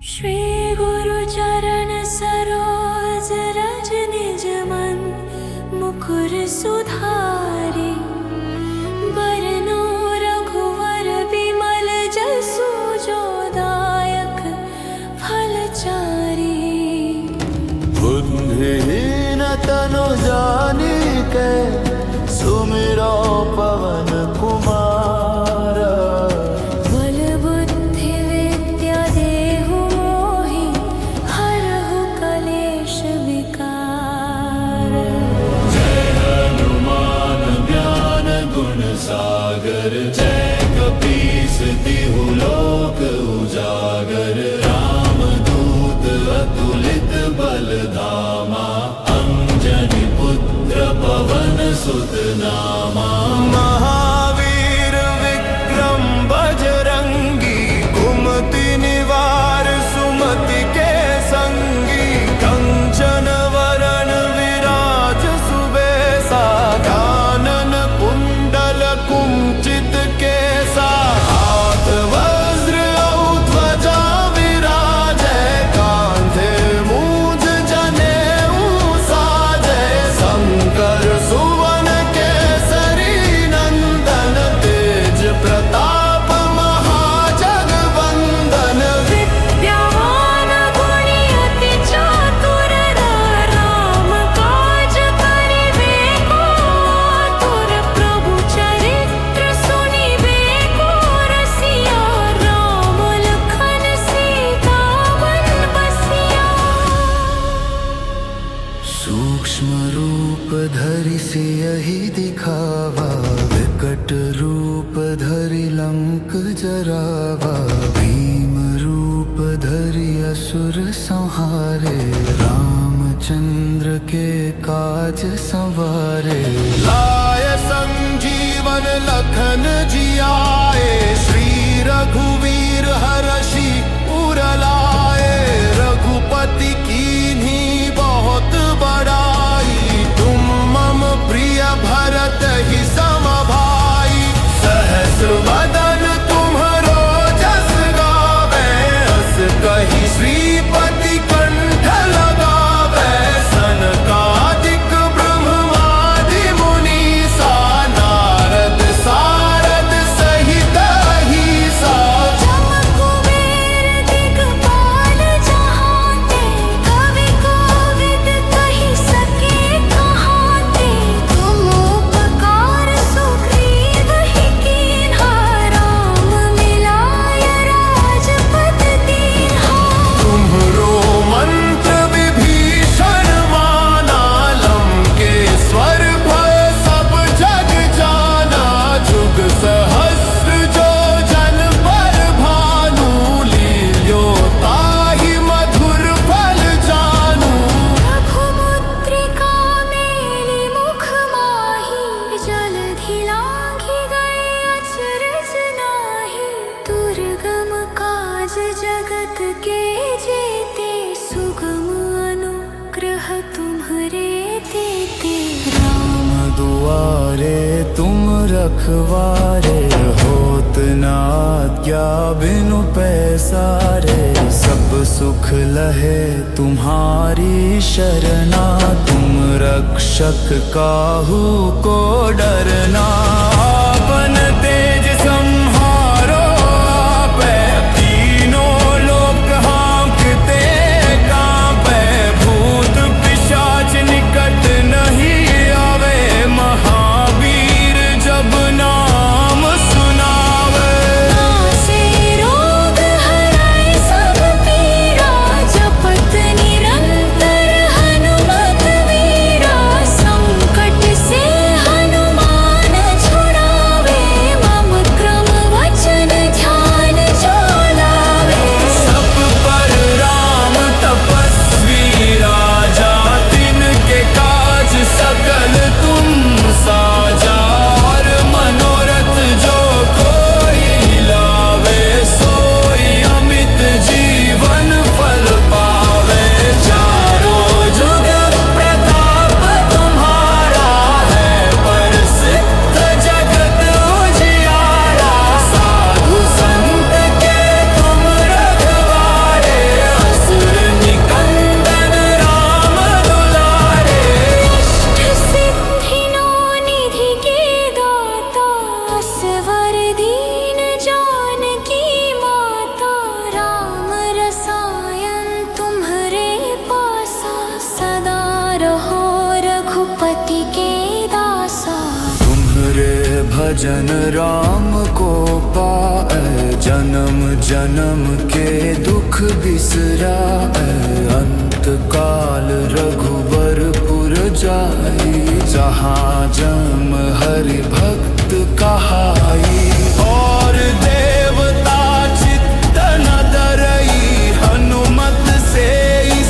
श्री गुरु चरण सरोज रज निज मन मुकुर सुधारी। बरनो रघुवर बिमल जसु जो दायक फलचारी। बुद्धिहीन तनु जानिके सुमिरो पवन कुमार। बल बुद्धि विद्या देहु मोहि हरहु कलेश विकार। जय हनुमान ज्ञान गुण सागर, जय कपीस तिहु लोक उजागर। रामदूत अतुलित बल धामा, अंजनी पुत्र पवन सुत नामा। महावीर विक्रम बजरंगी, कुमति निवार सुमति के संगी। कंचन वरण विराज सुबेसा, कानन कुंडल कुंचित केसा। हाथ वज्र और ध्वजा विराजै, कांधे मूंज जनेऊ साजै। शंकर सुवन केसरी नंदन, तेज प्रताप महाजगवंदन। विद्यावान गुणी अति चातुर, राम काज करिबे को आतुर। प्रभु चरित्र सुनिबे को रसिया, राम लखन सीता वन बसिया। सूक्ष्म रूप धरि सियहि दिखावा, विकट रूप धरि लंक जरावा। भीम रूप धरि असुर संहारे, रामचंद्र के काज संवारे। लाय संजीवन लखन जियाए, श्री रघुवीर हरषि उर लाए। रघुपति कीन्ही बहुत बड़ाई, तुम मम प्रिय भरत ही सम भाई। सहस वदन तुम्हरो जस गावे, हस कहि श्रीपति कंठ लगावे। सनकादिक ब्रह्मादि मुनीसा, नारद सारद सहित अहिसा। जम कुबेर दिगपाल जहांते, कवि कोविद कहि सके कहाते। तुम उपकार सुग्रीव ही कीन्हा, राम मिलाय राजपद दीन्हा। तुम्हरो मंत्र विभीषण माना, लंकेश्वर भय सब जग जाना। जुग सहस्र जो जन पर भानु, लील्यो ताहि मधुर फल जानू। रघुमुद्रिका मेलि मुख माहि, जलधि लांघि गए अचरज नाहि। दुर्गम काज जगत के जेते, सुगम अनुग्रह तुम्हरे तेते। राम दुआरे तुम रखवारे, होत न आज्ञा बिनु पैसारे। सब सुख लहे तुम्हारी शरणा, तुम रक्षक काहू को डरना। आपन तेज संहारो आपै, तीनों लोक हाँकते कांपै। भूत पिशाच निकट नहीं आवे, महावीर जब नाम सुनावे। नासे रोग हराए सब पीरा, जपत निरंतर हनुमत वीरा। संकट से हनुमान छुड़ाए, भजन राम को पाए, जन्म जन्म के दुख बिसराए। अंत काल रघुबरपुर जाई, जहाँ जन्म हरि भक्त कहाई। और देवता चित्त न डरई, हनुमत से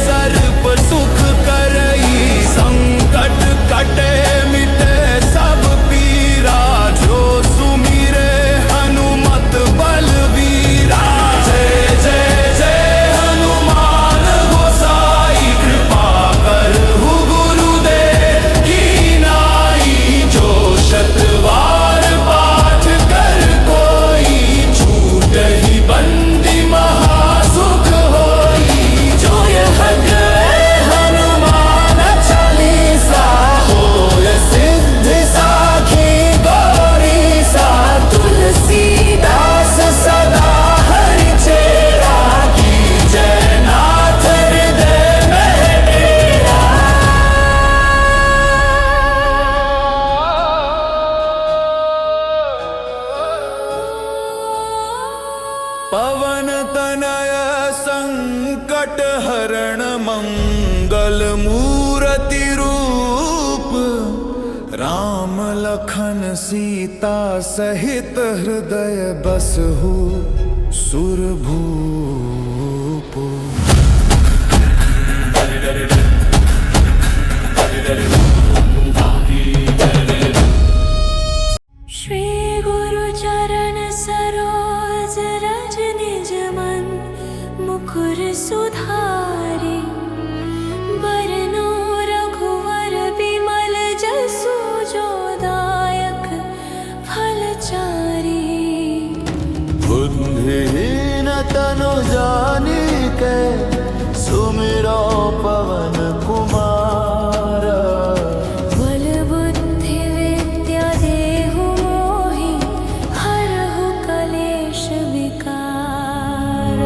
सर्प सुख करई। संकट कटे मिटे सब पीरा, जो सुमिरे हनुमत बलवीरा। जय जय जय हनुमान गोसाई, कृपा करहु गुरुदेव की नाई। जो शतवार पाठ कर कोई, छूटहि बंदी महासुख होई। जो यह गए हनुमान चालीसा, होय सिद्धि साखी गौरीसा। तुलसीदास सदा हरिचेरा, की जय नाथ हृदय में डेरा। पवन तनय संकट हरण, मंगल मूर्ति रूप। राम लखन सीता सहित हृदय बसहु सुरभूप। श्री गुरु चरण सरोज रज निज मन, मुकुर सुधारि। बरनौ रघुवर बिमल जसु, जो दायक फलचारि। बुद्धिहीन तनु जानिके, सुमिरो पवन कुमार। बल बुद्धि विद्या देहु मोहि, हरहु कलेश विकार।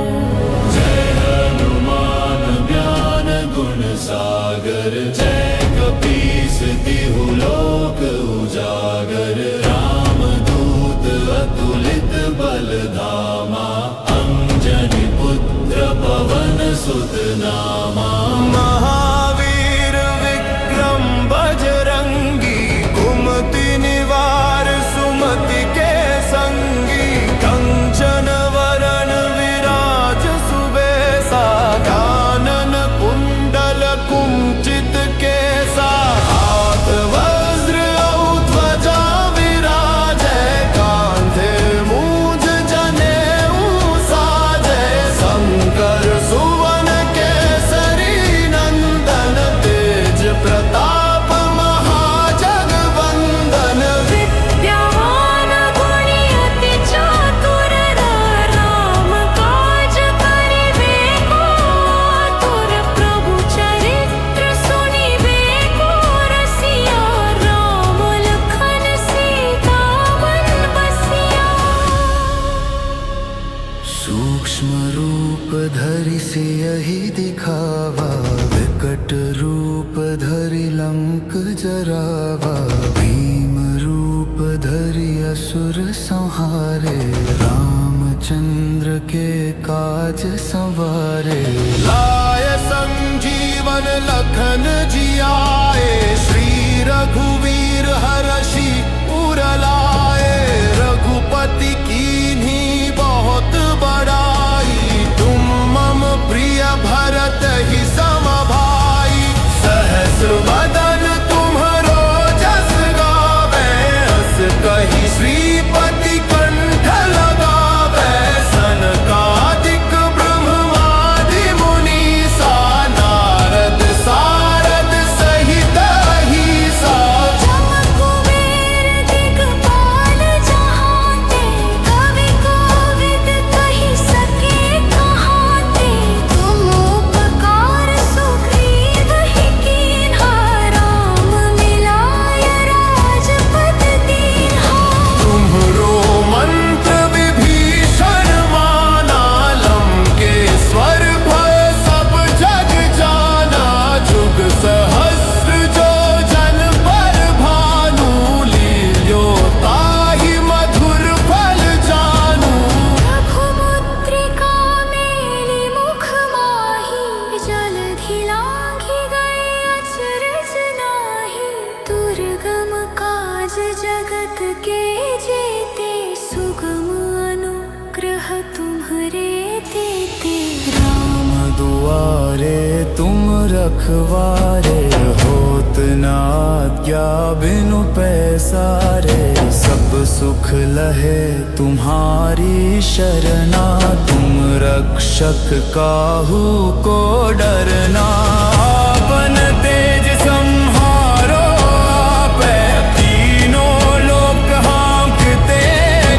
हनुमान ज्ञान गुण सागर, जय कपीस तिहु लोक उजागर। रामदूत अतुलित बल धामा, अंजनी पुत्र पवन सुत नामा। महावीर विक्रम बजरंगी, कुमति निवार सुमति के संगी। कंचन वरण विराज सुबेसा, कानन कुंडल कुंचित केसा। हाथ वज्र औ ध्वजा विराजै, कांधे मूंज जनेऊ साजै। शंकर सुवन केसरी नंदन, तेज प्रताप महाजगवंदन। विद्यावान गुणी अति चातुर, राम काज करिबे को आतुर। प्रभु चरित्र सुनिबे को रसिया, राम लखन सीता मन बसिया। सूक्ष्म रूप धरि सियहि दिखावा, विकट रूप धरि लंक जरावा। भीम रूप धरि असुर संहारे, रामचंद्र के काज संवारे। लाय संजीवन लखन जियाए, श्री रघुवीर हरषि उर लाए। रघुपति कीन्ही बहुत बड़ाई, तुम मम प्रिय भरत ही सम भाई। सहस वदन तुम्हरो जस गावे, अस कहि श्रीपति कंठ लगावे। सनकादिक ब्रह्मादि मुनीसा, नारद सारद सहित अहिसा। रखवारे, होत ना क्या बिनु पैसारे। सब सुख लहे तुम्हारी शरणा, तुम रक्षक काहू को डरना। आपन तेज संहारो आपे, तीनों लोक हाँकते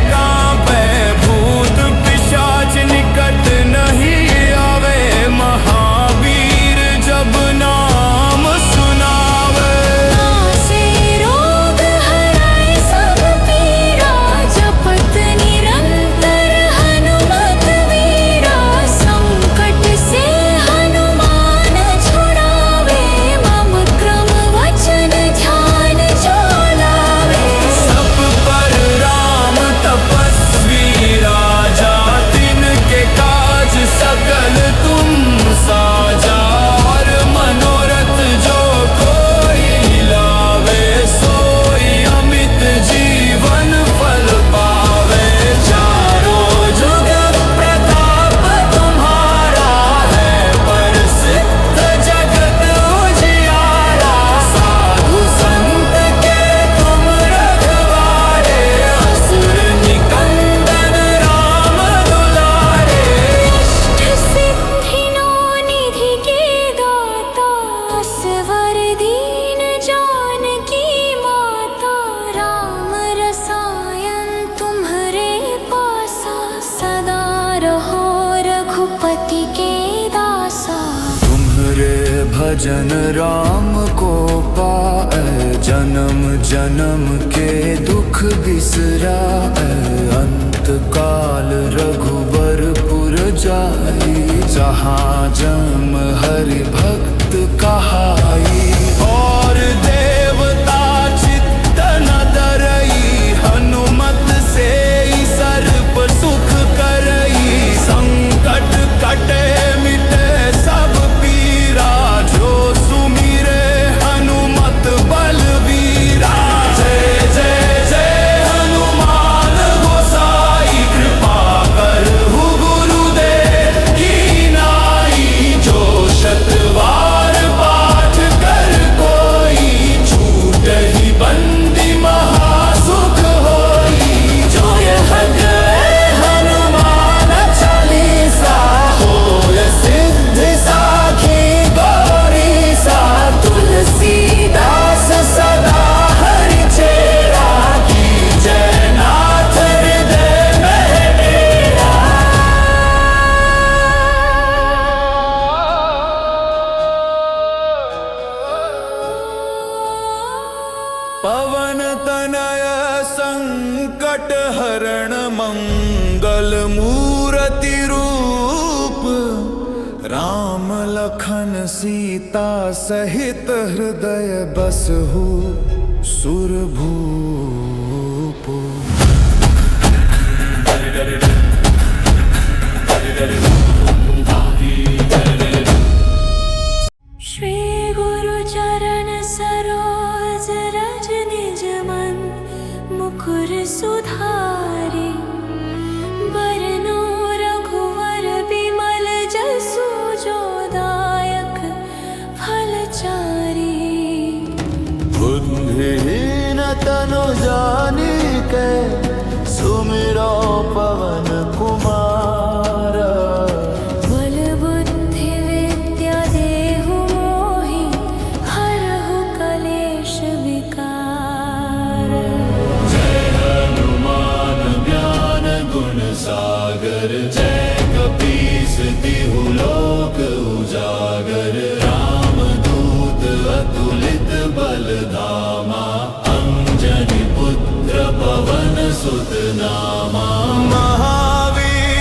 कांपे। भूत पिशाच निकट नहीं आवे, महावीर जब नाम सुनावे। नासे रोग हराए सब पीरा, जपत निरंतर हनुमत वीरा। संकट से हनुमान छुड़ावे, मम क्रम वचन ध्यान जो लावे। सब पर राम तपस्वी राजा, तिनके काज सकल तुम साजा। और मनोरथ जो कोई लावे, सोई अमित जीवन फल पावे। चारों जुग प्रताप तुम्हारा है, प्रसिद्ध जगत उजियारा। साधु संत के तुम रखवारे, असुर निकंदन राम दुलारे। इष्ट सिद्धि नो निधि के दाता, असवर दीन जानकी माता। राम रसायन तुम्हरे पासा, सदा रहो रघुपति के दासा। तुम्हरे भजन राम को पाए, जन्म जन्म के दुख बिसराए। अंत काल रघुबरपुर जाई, जहाँ जन्म हरि भक्त कहाई। और देवता चित्त न डरई, हनुमत से ही सर्प सुख करई। संकट कटे मिटे सब पीरा, जो सुमिरे हनुमत बलवीरा। जय जय जय हनुमान गोसाई, कृपा करहु गुरुदेव की नाई। जो शतवार पाठ कर कोई, छूटहि बंदी महासुख होई। जो यह गए हनुमान चालीसा, होय सिद्धि साखी गौरीसा। तुलसीदास सदा हरि चेरा, की जय नाथ हृदय में डेरा। पवन तनय संकट हरण, मंगल मूर्ति रूप। राम लखन सीता सहित हृदय बसहु सुरभूप। श्री गुरु चरण सरोज रज निज मन, मुकुर सुधारि। बरनो रघुवर बिमल जसु, जो दायक फलचारि। बुद्धिहीन तनु जानिके, सुमिरो पवन कुमार। बल बुद्धि विद्या देहु मोहि, हरहु कलेश विकार। हनुमान ज्ञान गुण सागर, जय कपीस तिहु लोक उजागर। राम दूत अतुलित बल धामा, अंजनी पुत्र पवन सुत नामा। महावीर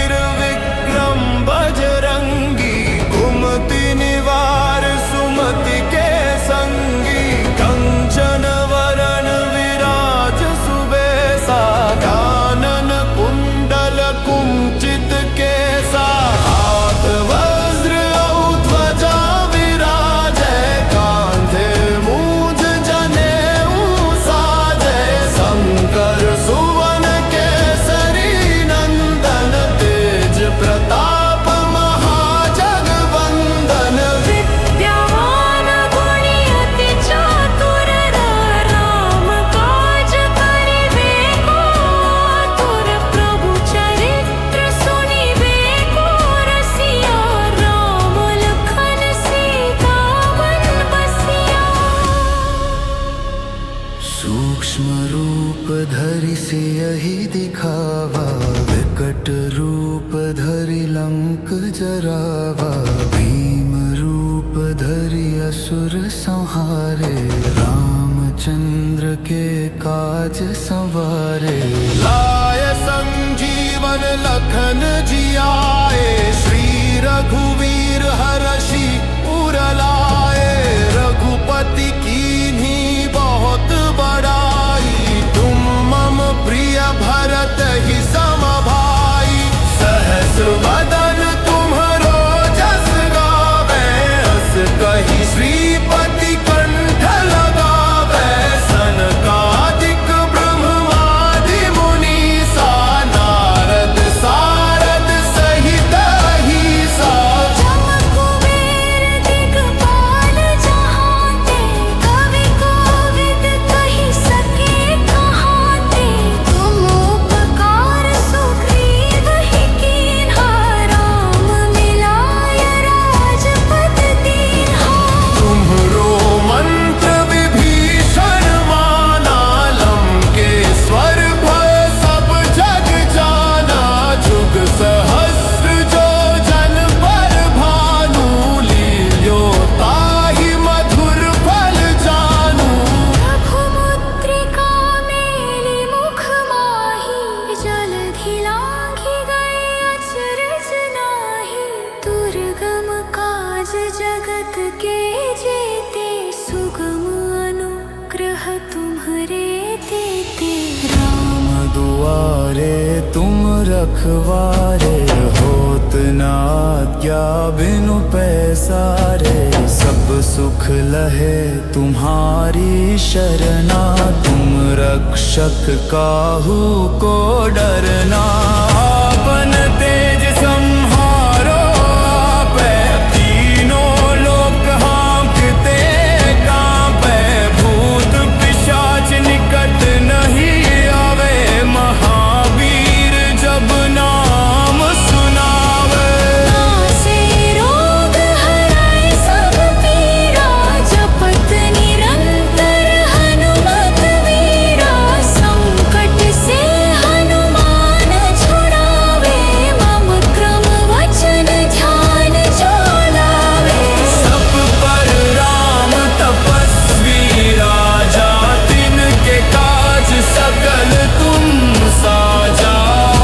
जरावा। भीम रूप धरि असुर संहारे, रामचंद्र के काज संवारे। लाय संजीवन लखन जियाए, श्री रघुवीर हरषि उर लाए। रघुपति कीन्ही बहुत बड़ाई, तुम मम प्रिय भरत ही सम भाई। सहस वदन तुम्हरो जस गावे, अस कहि श्रीपति कंठ लगावे। सनकादिक ब्रह्मादि मुनीसा, नारद सारद सहित अहिसा। जम कुबेर दिगपाल जहांते, कवि कोविद कहि सके कहांते। तुम उपकार सुग्रीव ही कीन्हा, राम मिलाय राजपद दीन्हा। तुम्हरो मंत्र विभीषण माना, लंकेश्वर भय सब जग जाना। जुग सहस्र जो जन पर भानु, लील्यो ताहि मधुर फल जानू। रघुमुद्रिका मेलि मुख माहि, जलधि लांघि गए अचरज नाहि। दुर्गम काज जगत के जेते, सुगम अनुग्रह तुम्हरे तेते। राम दुआरे तुम रखवारे, होत न आज्ञा बिनु पैसारे। सब सुख लहे तुम्हारी शरणा, तुम रक्षक काहू को डरना। आपन तेज संहारो आपे, तीनों लोक हाँकते कांपे। भूत पिशाच निकट नहीं आवे, महावीर जब नाम सुनावे। नासे रोग हराए सब पीरा, जपत निरंतर हनुमत वीरा। संकट से हनुमान छुड़ावे, मम क्रम वचन ध्यान जो लावे। सब पर राम तपस्वी राजा, तिनके काज सकल तुम साजा।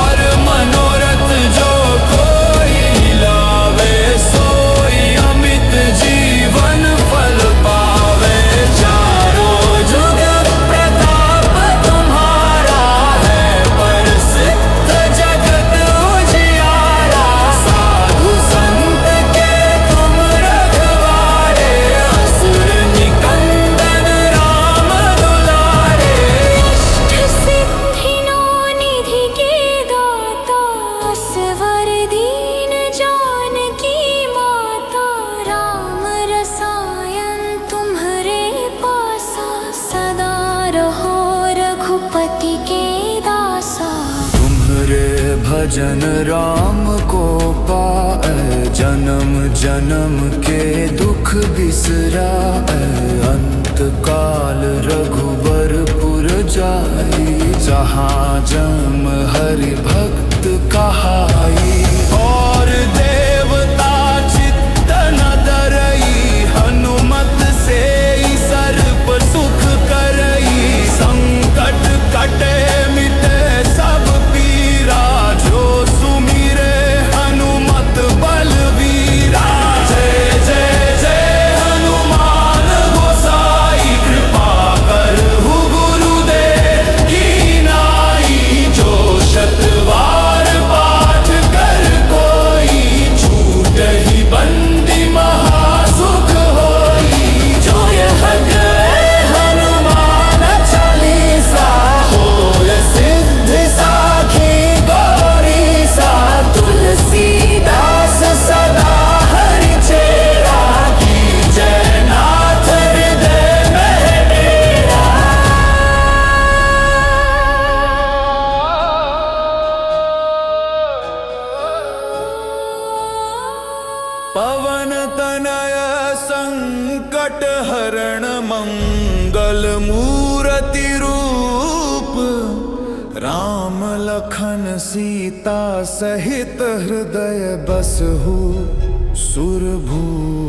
और मनोरथ जो कोई लावे, सोई अमित जीवन फल पावे। चारों जुग प्रताप तुम्हारा है, प्रसिद्ध जगत उजियारा। साधु संत के तुम रखवारे, असुर निकंदन राम दुलारे। अष्ट सिद्धि नौ निधि के दाता, असवर दीन जानकी माता। राम रसायन तुम्हरे पासा, सदा रहो रघुपति के दासा। तुम्हरे भजन राम को पाए, जन्म जन्म के दुख बिसराए। अंत काल रघुबरपुर जाई, जहाँ जम हरि भक्त कहाई। और देवता चित्त न डरई, हनुमत से ही सर्प सुख करई। संकट कटे मिटे सब पीरा, जो सुमिरे हनुमत बलवीरा। जय जय जय हनुमान गोसाई, कृपा करहु गुरुदेव की नाई। जो शतवार पाठ कर कोई, छूटहि बंदी महासुख होई। जो यह गए हनुमान चालीसा, होय सिद्धि साखी गौरीसा। तुलसीदास सदा हरि चेरा, की जय नाथ हृदय में डेरा। पवन तनय संकट हरण, मंगल मूर्ति रूप। राम लखन सीता सहित हृदय बसहु सुरभूप।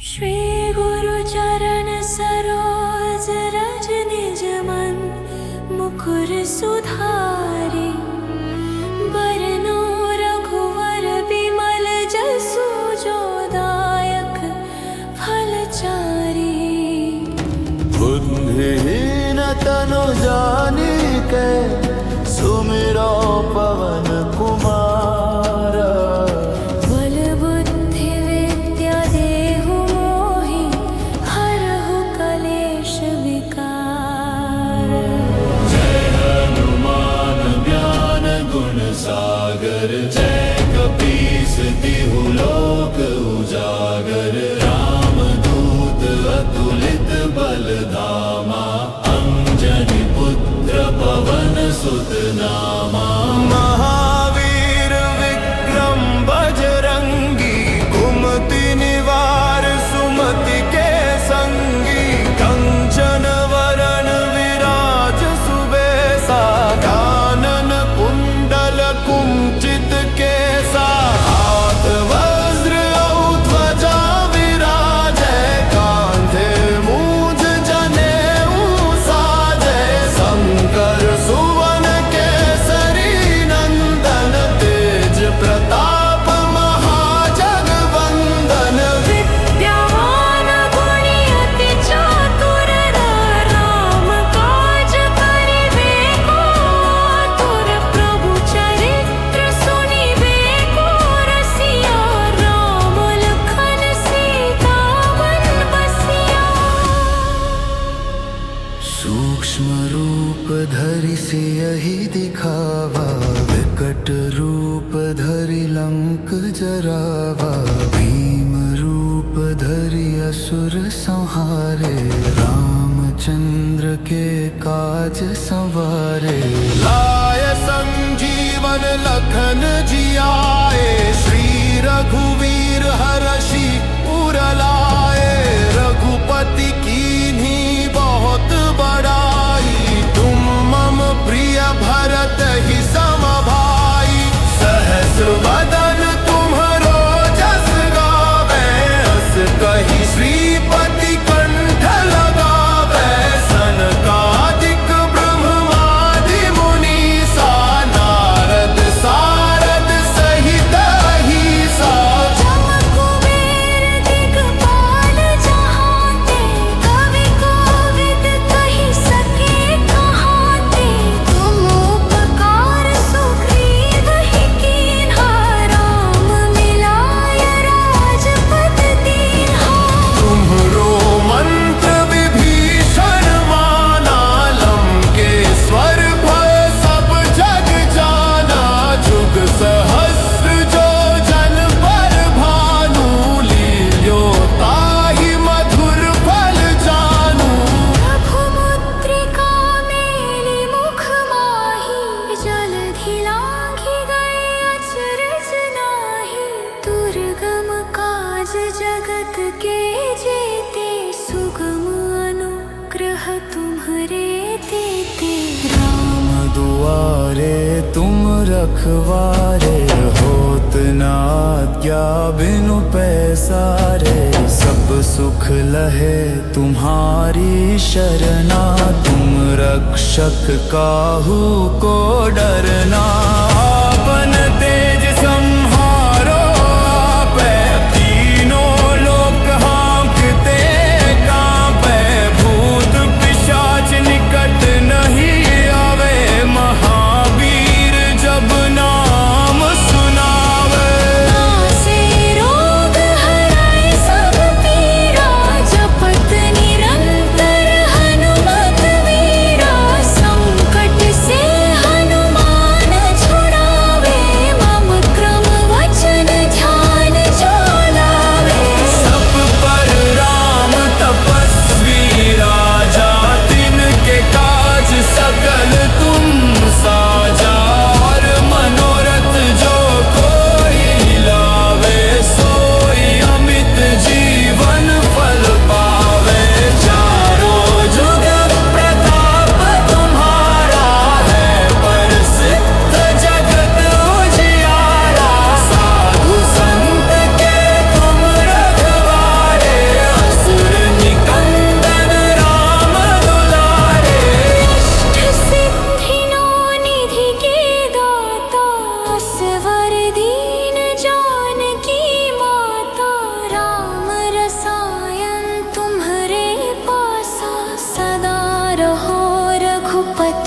श्री गुरु चरण सरोज रज निज मन मुकुर सुधारि। बरनो रघुवर बिमल जसु जो दायक फलचारि। बुद्धिहीन तनु जानिके सुमिरो पवन कुमार। बल बुद्धि विद्या देहु मोहि हरहु कलेश विकार। हनुमान ज्ञान गुण सागर जय कपीस तिहु लोक उजागर। रामदूत अतुलित बल धामा अंजनी पुत्र पवन सुत नामा। महावीर विक्रम बजरंगी कुमति निवार सुमति के संगी। कंचन वरण विराज सुबेसा कानन कुंडल कुंचित केसा। हाथ वज्र और ध्वजा विराजै कांधे मूंज जनेऊ साजै। शंकर सुवन केसरी नंदन तेज प्रताप महाजगवंदन। विद्यावान गुणी अति चातुर राम काज करिबे को आतुर। प्रभु चरित्र सुनिबे को रसिया। राम लखन सीता मन बसिया। सूक्ष्म रूप धरि सियहि दिखावा। विकट रूप धरि लंक जरावा। भीम रूप धरि असुर संहारे। रामचंद्र के काज संवारे। लाय संजीवन लखन जियाए। श्री रघुवीर हरषि उर लाए। रघुपति कीन्ही बहुत बड़ाई। तुम मम प्रिय भरत ही सम भाई। सहस वदन तुम्हरो जस गावे। हस कहि श्रीपति कंठ लगावे। सनकादिक ब्रह्मादि मुनीसा। नारद सारद सहित अहिसा। जम कुबेर दिगपाल जहांते। कवि कोविद कहि सके कहाते। तुम उपकार सुग्रीव ही कीन्हा। राम मिलाय राजपद दीन्हा। तुम्हरो मंत्र विभीषण माना। लंकेश्वर भय सब जग जाना। जुग सहस्र जो जन पर भानु। लील्यो ताहि मधुर फल जानू। प्रभु मुद्रिका मेलि मुख माहि। जलधि लांघि गए अचरज नाहि। दुर्गम काज जगत के जेते। सुगम अनुग्रह तुम्हरे तेते। राम दुआरे तुम रखवारे। होत न आज्ञा बिनु पैसारे। सब सुख लहे तुम्हारी शरणा। तुम रक्षक काहू को डरना। आपन तेज संहारो आपै। तीनों लोक हाँकते कांपै। भूत पिशाच निकट नहीं आवे। महावीर जब नाम सुनावे। नासे रोग हराए सब पीरा। जपत निरंतर हनुमत वीरा। संकट से हनुमान छुड़ाए।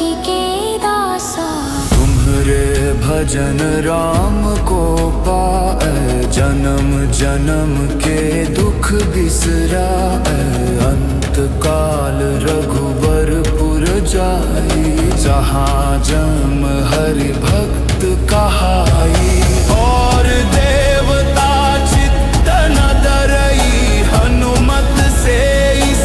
सुमति के दासा। तुम्हारे भजन राम को पाए, जन्म जन्म के दुख बिसराए। अंत काल रघुबरपुर जाई, जहाँ जन्म हरि भक्त कहाई। और देवता चित्त न डरई, हनुमत से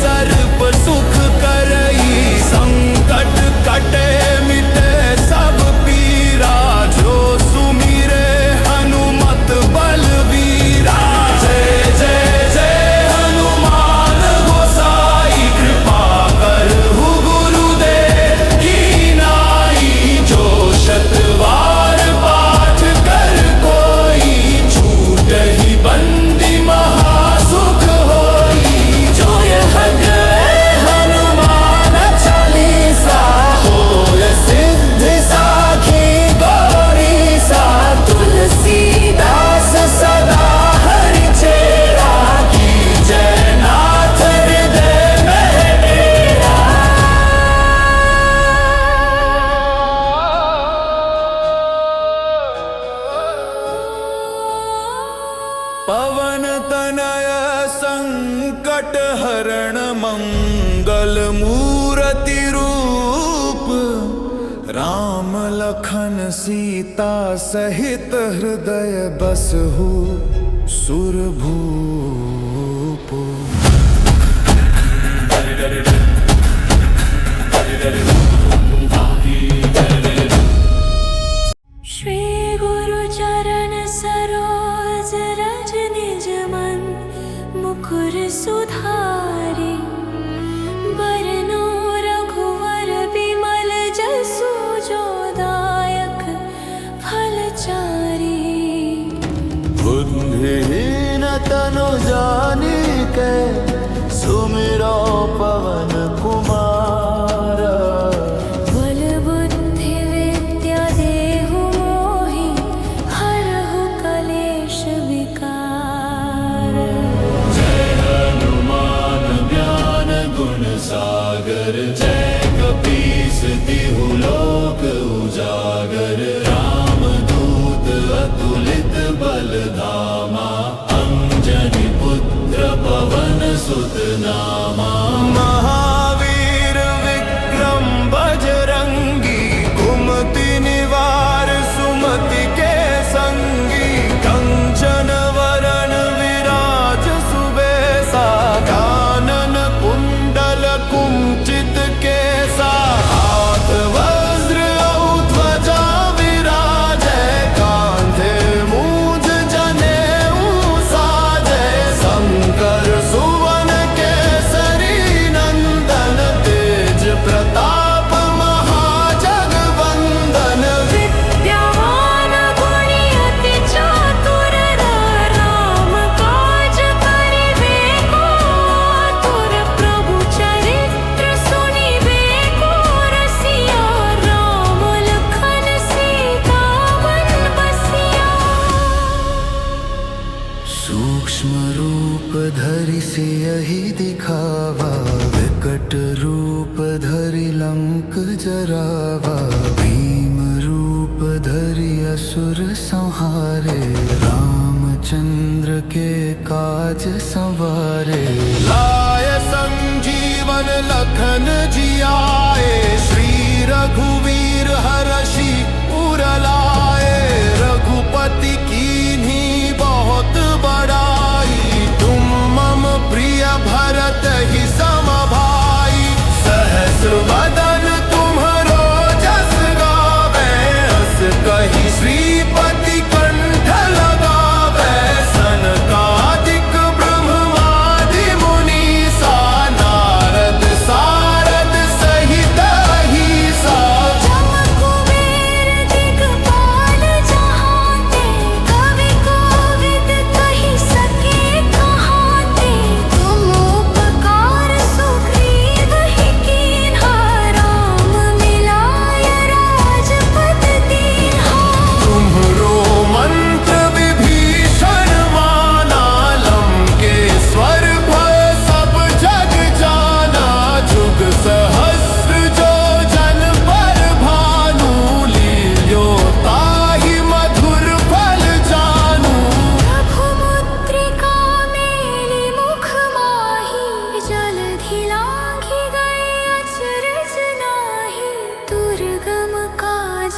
सर्प सुख करई। संकट कटे मिटे सब पीरा, जो सुमिरे हनुमत बलवीरा। जय जय जय हनुमान गोसाई, कृपा करहु गुरुदेव की नाई। जो शतवार पाठ कर कोई, छूटहि बंदी महासुख होई। जो यह हनुमान चालीसा, होय सिद्धि साखी गौरीसा। तुलसीदास सदा हरिचेरा, की जय नाथ हृदय में डेरा। पवन तनय संकट हरण, मंगल मूर्ति रूप। राम लखन सीता सहित, हृदय बसहु सुरभूप। श्री गुरु चरण सरोज रज निज मन, मुकुर सुधारि। बरनो रघुवर बिमल जसु, जो दायक फलचारि। बुद्धिहीन तनु जानिके, सुमिरो पवन कुमार। बल बुद्धि विद्या देहु मोहि, हरहु कलेश विकार। हनुमान ज्ञान गुण सागर, जय कपीस तिहु लोक उजागर। रामदूत अतुलित बल धामा, अंजनी पुत्र पवन सुत नामा। महावीर विक्रम बजरंगी, कुमति निवार सुमति के संगी। कंचन वरण विराज सुबेसा, कानन कुंडल कुंचित केसा। हाथ वज्र और ध्वजा विराजै, कांधे मूंज जनेऊ साजै। शंकर सुवन केसरी नंदन, तेज प्रताप महाजगवंदन। विद्यावान गुणी अति चातुर, राम काज करिबे को आतुर। प्रभु चरित्र सुनिबे को रसिया, राम लखन सीता मन बसिया। सूक्ष्म रूप धरि सियहि दिखावा, विकट रूप धरि लंक जरावा। भीम रूप धरि असुर संहारे, रामचंद्र के काज संवारे। लाय संजीवन लखन जियाए, श्री रघुवीर हरषि उर लाए। रघुपति कीन्ही बहुत बड़ाई, तुम मम प्रिय भरत ही सम भाई। सहस वदन तुम्हरो जस गावे, अस कहि श्रीपति कंठ लगावे। सनकादिक ब्रह्मादि मुनीसा, नारद सारद सहित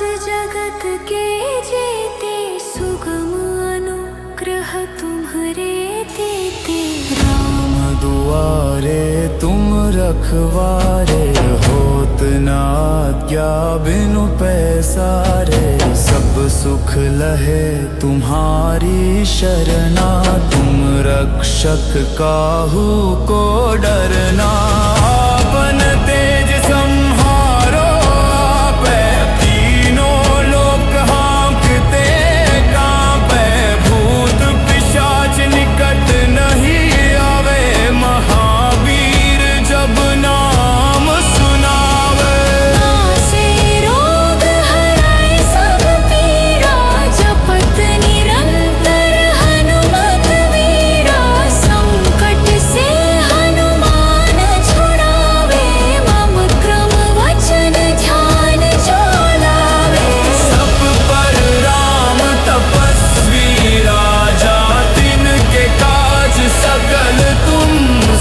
जगत के जेते सुगम अनुग्रह तुम्हारे देते। राम दुआरे तुम रखवारे, होत न आज्ञा बिनु पैसारे। सब सुख लहे तुम्हारी शरणा, तुम रक्षक काहू को डरना। आपन तेज संहारो आपे, तीनों लोक हाँकते कांपे। भूत पिशाच निकट नहीं आवे, महावीर जब नाम सुनावे। नासे रोग हराए सब पीरा, जपत निरंतर हनुमत वीरा। संकट से हनुमान छुड़ावे, मम क्रम वचन ध्यान जो लावे। सब पर राम तपस्वी राजा, तिनके काज सकल तुम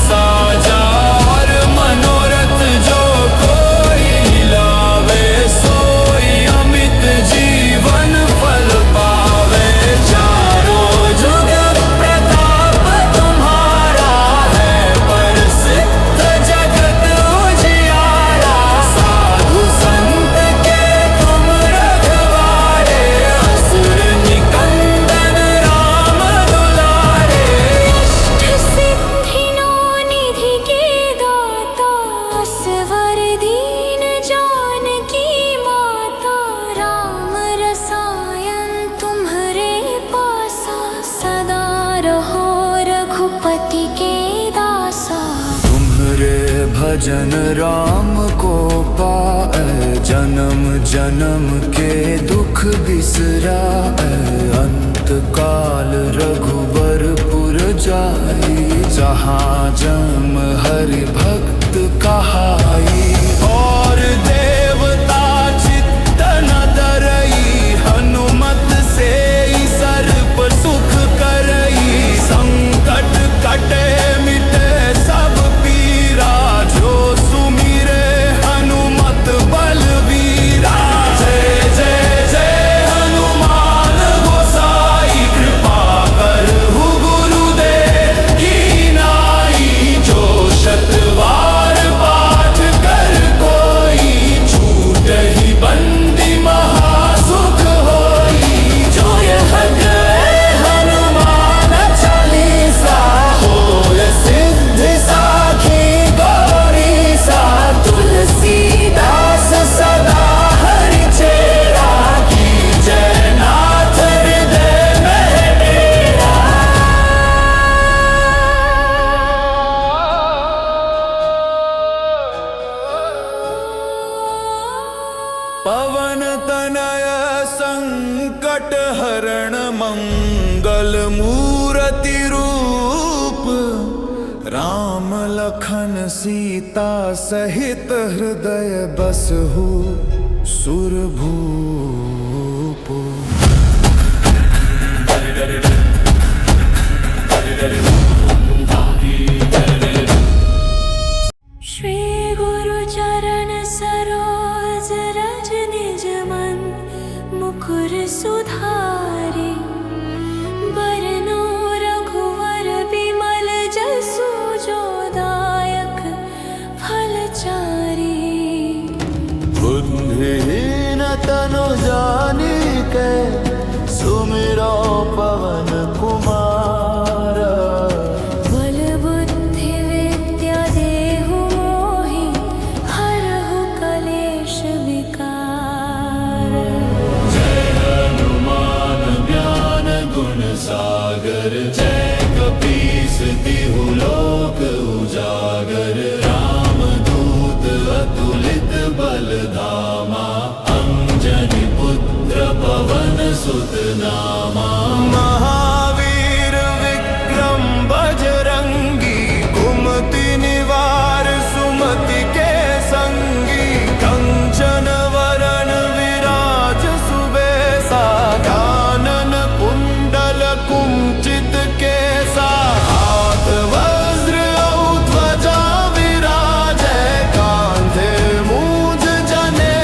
साजा। और मनोरथ जो कोई लावे, सोई अमित जीवन फल पावे। चारों जुग प्रताप तुम्हारा है, प्रसिद्ध जगत उजियारा। साधु संत के तुम रखवारे, असुर निकंदन राम दुलारे। अष्ट सिद्धि नौ निधि के दाता, असवर दीन जानकी माता। राम रसायन तुम्हारे पासा, सदा रहो रघुपति के दासा। तुम्हारे भजन राम को पाए, जन्म जन्म के दुख बिसराए। अंत काल रघुबरपुर जाई, जहाँ जन्म हरि भक्त कहाई। और देवता चित्त न डरई, हनुमत से ही सर्प सुख करई। संकट कटे मिटे सब पीरा, जो सुमिरे हनुमत बलवीरा। जय जय जय हनुमान गोसाई, कृपा करहु गुरुदेव की नाई। जो शतवार पाठ कर कोई, छूटहि बंदी महासुख होई। जो यह गए हनुमान चालीसा, होय सिद्धि साखी गौरीसा। तुलसीदास सदा हरि चेरा, की जय नाथ हृदय में डेरा। पवन तनय संकट हरण, मंगल मूर्ति रूप। राम लखन सीता सहित हृदय बसहु सुरभूप। श्री गुरु चरण सरोज रज निज मन, मुकुर सुधारे। बरनो रघुवर बिमल जसु, जो दायक फल चारि। बुद्धिहीन तनु जानिके, सुमिरो पवन कुमार। बल बुद्धि विद्या देहु मोहि, हरहु कलेश विकार। हनुमान ज्ञान गुण सागर, जय कपीस तिहु लोक उजागर। राम दूत अतुलित बल धामा, अंजनी पुत्र पवन सुत नामा। महावीर विक्रम बजरंगी, कुमति निवार सुमति के संगी। कंचन वरण विराज सुबेसा, कानन कुंडल कुंचित केसा। हाथ वज्र औ ध्वजा विराजै, कांधे मूंज जने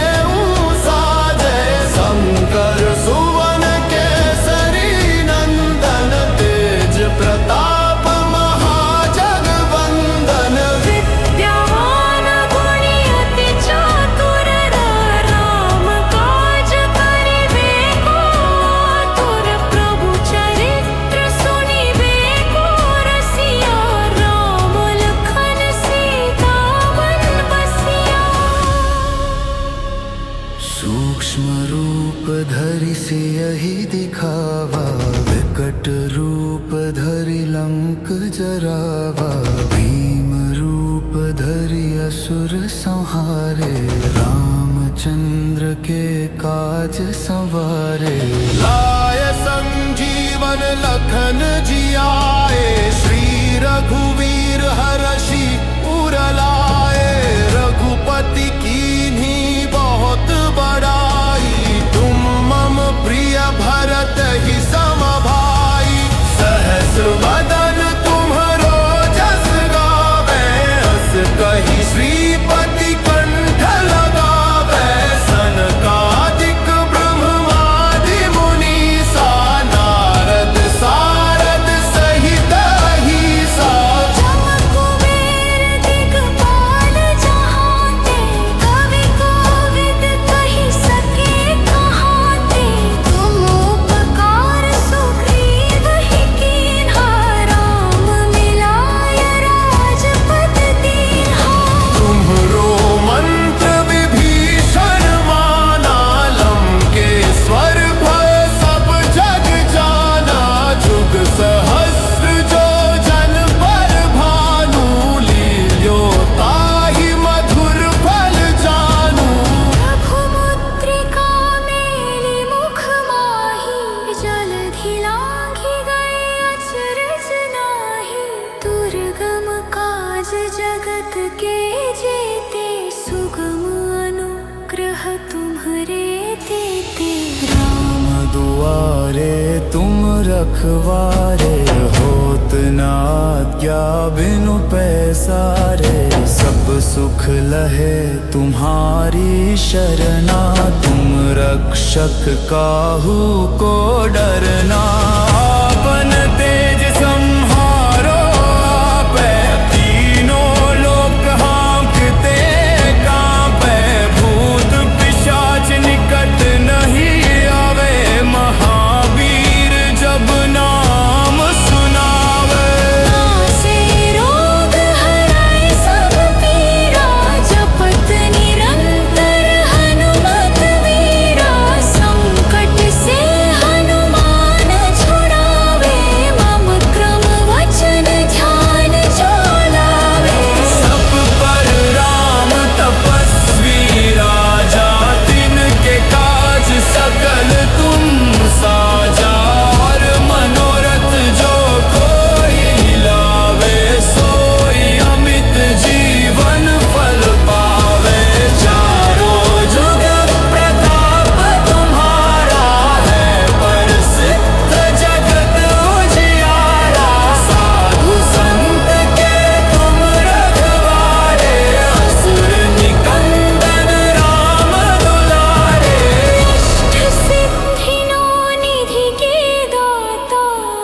सूक्ष्म रूप धरि सियहि दिखावा, विकट रूप धरि लंक जरावा। भीम रूप धरि असुर संहारे, रामचंद्र के काज संवारे। लाय संजीवन लखन जियाए, श्री रघुवीर हरषि उर लाए। रघुपति कीन्ही बहुत बड़ाई, तुम मम प्रिय भरत ही सम भाई। सहस वदन तुम्हरो जस गावे, अस कहि श्रीपति कंठ लगावे। सनकादिक ब्रह्मादि मुनीसा, नारद सारद सहित अहिसा। जम कुबेर दिगपाल जहाते, कवि कोविद कहि सके कहाते। तुम उपकार सुग्रीव ही कीन्हा, राम मिलाय राजपद दीन्हा। तुम्हरो मंत्र विभीषण माना, लंकेश्वर भय सब जग जाना। जुग सहस्र जो जन पर भानु, लील्यो ताहि मधुर फल जानू। रघुमुद्रिका मेलि मुख माहि, जलधि लांघि गए अचरज नाहि। दुर्गम काज जगत के जेते, सुगम अनुग्रह तुम्हरे तेते। राम दुआरे तुम रखवारे, होत न आज्ञा बिनु पैसारे। सब सुख लहे तुम्हारी शरणा, तुम रक्षक काहू को डरना। आपन तेज संहारो आपै, तीनों लोक हाँकते कांपै। भूत पिशाच निकट नहीं आवे, महावीर जब नाम सुनावे। नासे रोग हराए सब पीरा, जपत निरंतर हनुमत वीरा। संकट से हनुमान छुड़ावे, मम क्रम वचन ध्यान जो लावे। सब पर राम तपस्वी राजा, तिनके काज सकल तुम साजा। और मनोरथ जो कोई लावे, सोई अमित जीवन फल पावे। चारों जुग प्रताप तुम्हारा है, प्रसिद्ध जगत उजियारा। साधु संत के तुम रखवारे, असुर निकंदन राम दुलारे। अष्ट सिद्धि नौ निधि के दाता,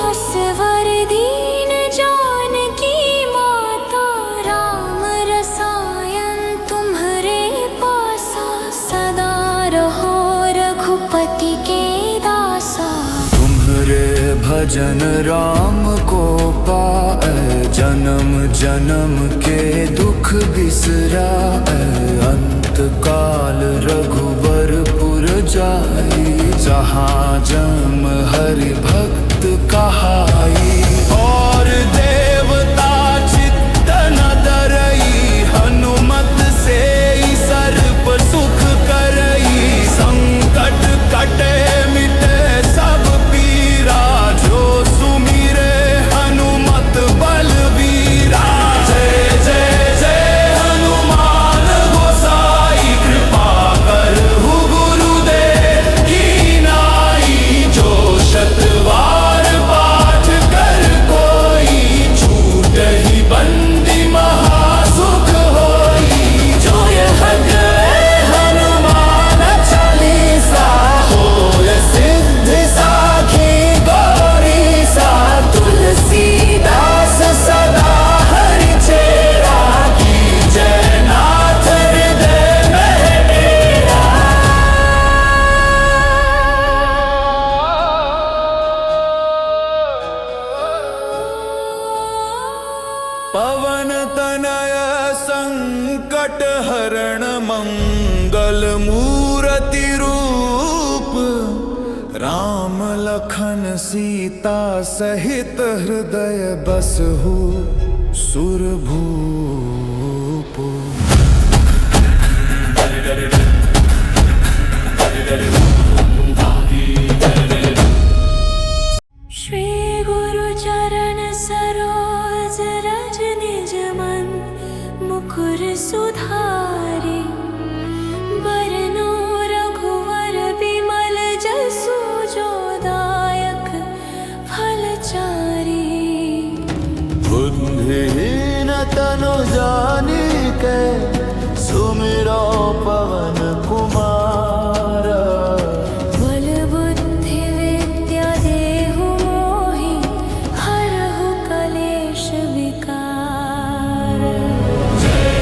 असवर दीन जानकी माता। राम रसायन तुम्हरे पासा, सदा रहो रघुपति के दासा। तुम्हरे भजन राम को पाए, जन्म जन्म के दुख बिसराए। अंत काल रघुबरपुर जाई, जहाँ जम हरि भक्त कहाई। और देवता चित्त न डरई, हनुमत से ही सर्प सुख करई। संकट कटे मिटे सब पीरा, जो सुमिरे हनुमत बलबीरा। जय जय जय हनुमान गोसाई, कृपा करहु गुरुदेव की नाई। जो शतवार पाठ कर कोई, छूटहि बंदी महासुख होई। जो यह गए हनुमान चालीसा, होय सिद्धि साखी गौरीसा। तुलसीदास सदा हरि चेरा, की जय नाथ हृदय में डेरा। पवन तनय संकट हरण, मंगल मूर्ति रूप लखन सीता सहित हृदय बसहु सुरभूप। श्री गुरु चरण सरोज रज निज मन मुकुर सुधारि। बरनो रघुवर बिमल जसु जो दायक फलचारि। बुद्धिहीन तनु जानिके सुमिरो पवन कुमार। बल बुद्धि विद्या देहु मोहि हरहु कलेश विकार।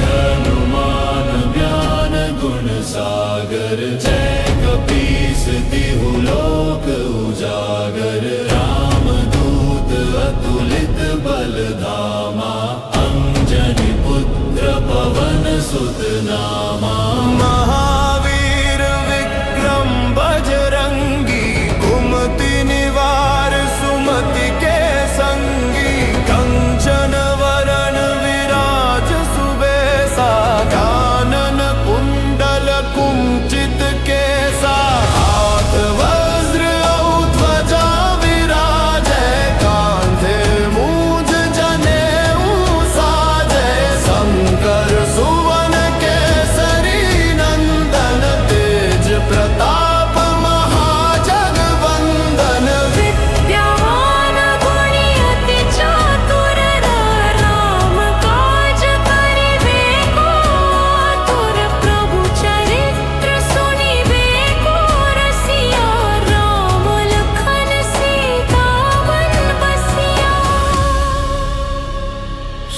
हनुमान ज्ञान गुण सागर जय कपीस तिहु लोक उजागर। रामदूत अतुलित बल धामा अंजनी पुत्र पवन सुत नामा। महावीर विक्रम बजरंगी कुमति निवार सुमति के संगी। कंचन वरण विराज सुबेसा कानन कुंडल कुंचित केसा। हाथ वज्र और ध्वजा विराजै कांधे मूंज जनेऊ साजै। शंकर सुवन केसरी नंदन तेज प्रताप महाजगवंदन। विद्यावान गुणी अति चातुर राम काज करिबे को आतुर। प्रभु चरित्र सुनिबे को रसिया। राम लखन सीता मन बसिया।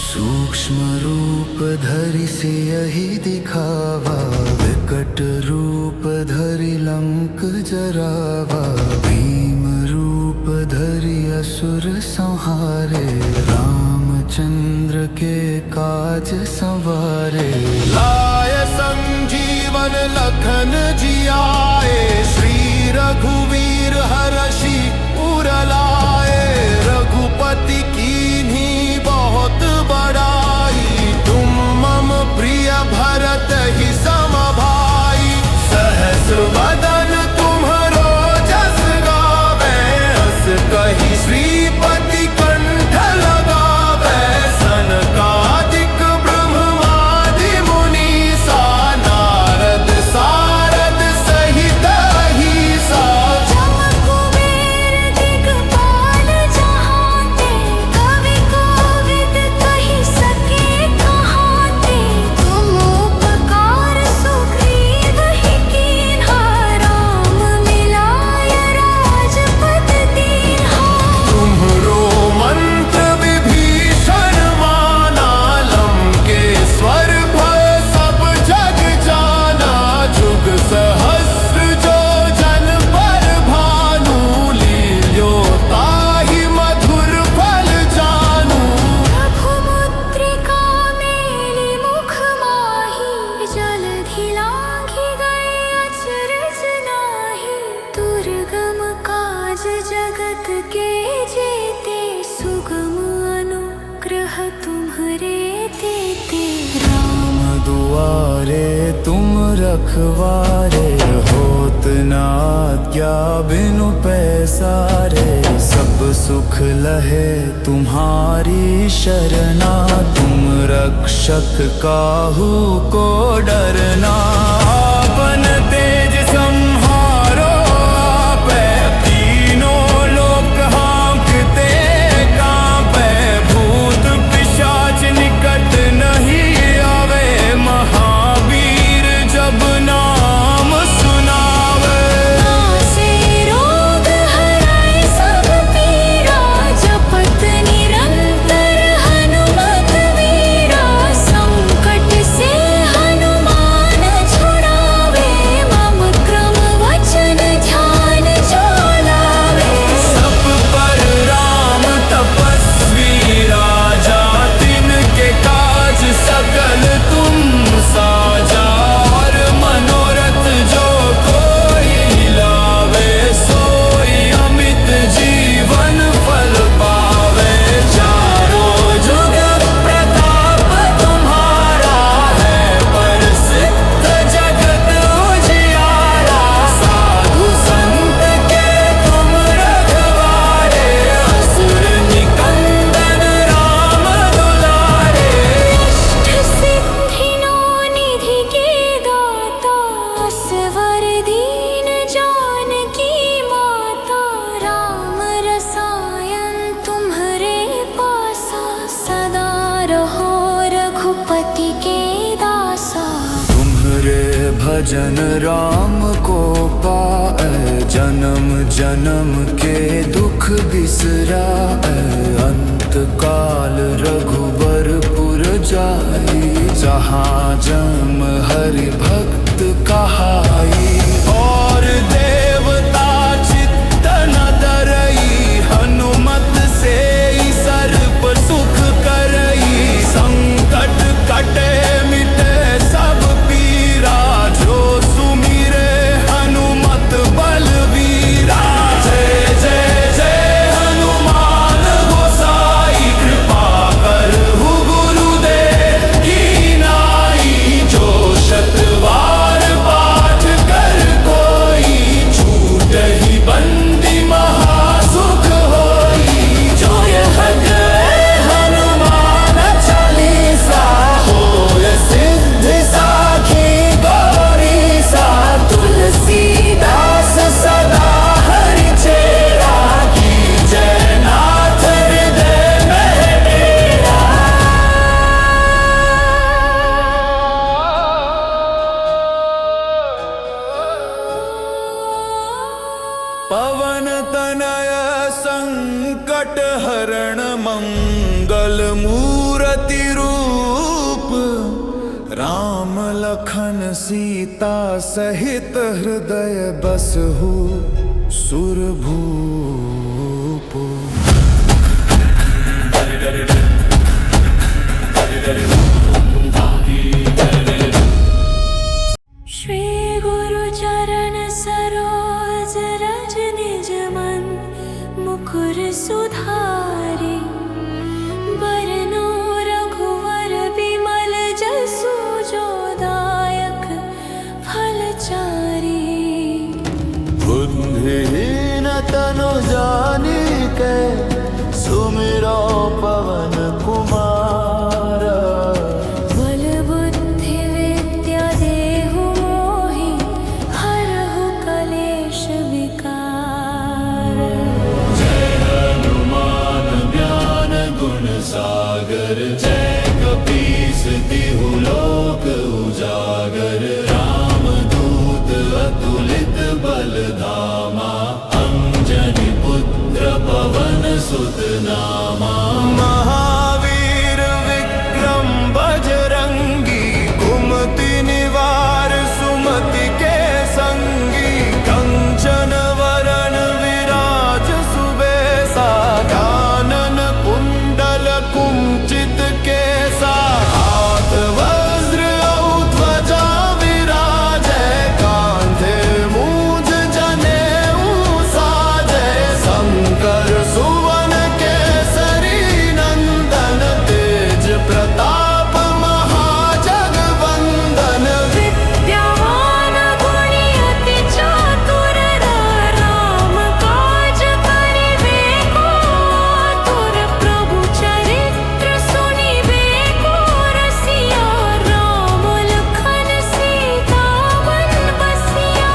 सूक्ष्म रूप धरि सियहि दिखावा। विकट रूप धरि लंक जरावा। भीम रूप धरि असुर संहारे। रामचंद्र के काज संवारे। लाय संजीवन लखन जियाए। श्री रघुवीर हरषि उर लाए। रघुपति कीन्ही बहुत बड़ाई। तुम मम प्रिय भरत ही सम भाई। सहस वदन तुम्हरो जस गावे। हस कहि श्रीपति कंठ लगावे। सनकादिक ब्रह्मादि मुनीसा। नारद सारद सहित अहिसा। जम कुबेर दिगपाल जहांते। कवि कोविद कहि सके कहाते। तुम उपकार सुग्रीव ही कीन्हा। राम मिलाय राजपद दीन्हा। तुम्हरो मंत्र विभीषण माना। लंकेश्वर भय सब जग जाना। जुग सहस्र जो जन पर भानु। लील्यो ताहि मधुर फल जानू। प्रभु मुद्रिका मेलि मुख माहि। जलधि लांघि गए अचरज नाहि। दुर्गम काज जगत के जेते। सुगम अनुग्रह तुम्हरे तेते। राम दुआरे तुम रखवारे। होत न आज्ञा बिनु पैसारे। सब सुख लहे तुम्हारी शरणा। तुम रक्षक काहू को डरना। आपन तेज संहारो आपै। तीनों लोक हाँकते कांपै। भूत पिशाच निकट नहीं आवे। महावीर जब नाम सुनावे। नासे रोग हराए सब पीरा। जपत निरंतर हनुमत वीरा। संकट से हनुमान छुड़ाए। भजन राम को पाए, जन्म जन्म के दुख बिसराए। अंत काल रघुबरपुर जाई, जहाँ जन्म हरि भक्त कहाई। और देवता चित्त न डरई, हनुमत से सर्प सुख करई। संकट कटे मिटे सब पीरा, जो सुमिरे हनुमत बलवीरा। जय जय जय हनुमान गोसाई, कृपा करहु गुरुदेव की नाई। जो शतवार पाठ कर कोई, छूटहि बंदी महासुख होई। जो यह गए हनुमान चालीसा, होय सिद्धि साखी गौरी सा। तुलसीदास सदा हरि चेरा, की जय नाथ हृदय में डेरा। पवन तनय संकट हरण, मंगल मूर्ति रूप। राम लखन सीता सहित, हृदय बसहु सुरभूप। श्री गुरु चरण सरोज रज निज मन, मुकुर सुधारि। बरनौ रघुवर बिमल जसु, जो दायक फलचारि। बुद्धिहीन तनु जानिके, सुमिरो पवन कुमार। बल बुद्धि विद्या देहु मोहि, हरहु कलेश विकार। हनुमान ज्ञान गुण सागर, जय कपीस तिहु लोक उजागर। रामदूत अतुलित बल धामा, अंजनी पुत्र पवन सुत नामा। महावीर विक्रम बजरंगी, कुमति निवार सुमति के संगी। कंचन वरण विराज सुबेसा, कानन कुंडल कुंचित केसा। हाथ वज्र और ध्वजा विराजै, कांधे मूंज जनेऊ साजै। शंकर सुवन केसरी नंदन, तेज प्रताप महाजगवंदन। विद्यावान गुणी अति चातुर, राम काज करिबे को आतुर। प्रभु चरित्र सुनिबे को रसिया, राम लखन सीता वन बसिया।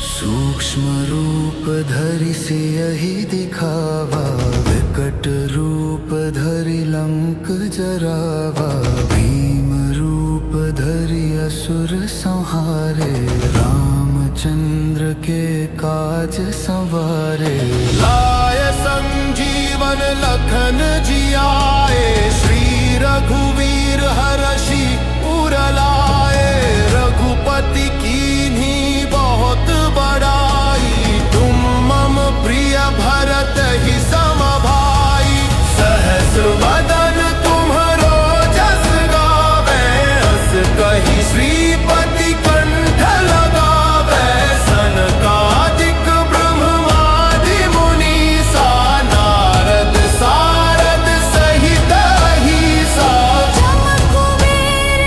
सूक्ष्म रूप धरि सियहि दिखावा, विकट रूप धरि लंक जरावा। भीम रूप धरि असुर संहारे, रामचंद्र के काज संवारे। लाय संजीवन लखन जियाए, श्री रघुवीर हरषि उर लाए। रघुपति कीन्ही बहुत बड़ाई, तुम मम प्रिय भरत ही सम भाई। सहस वदन तुम्हरो जस गावे, अस कहि श्रीपति कंठ लगावे। सनकादिक ब्रह्मादि मुनीसा, नारद सारद सहित अहिसा। जम कुबेर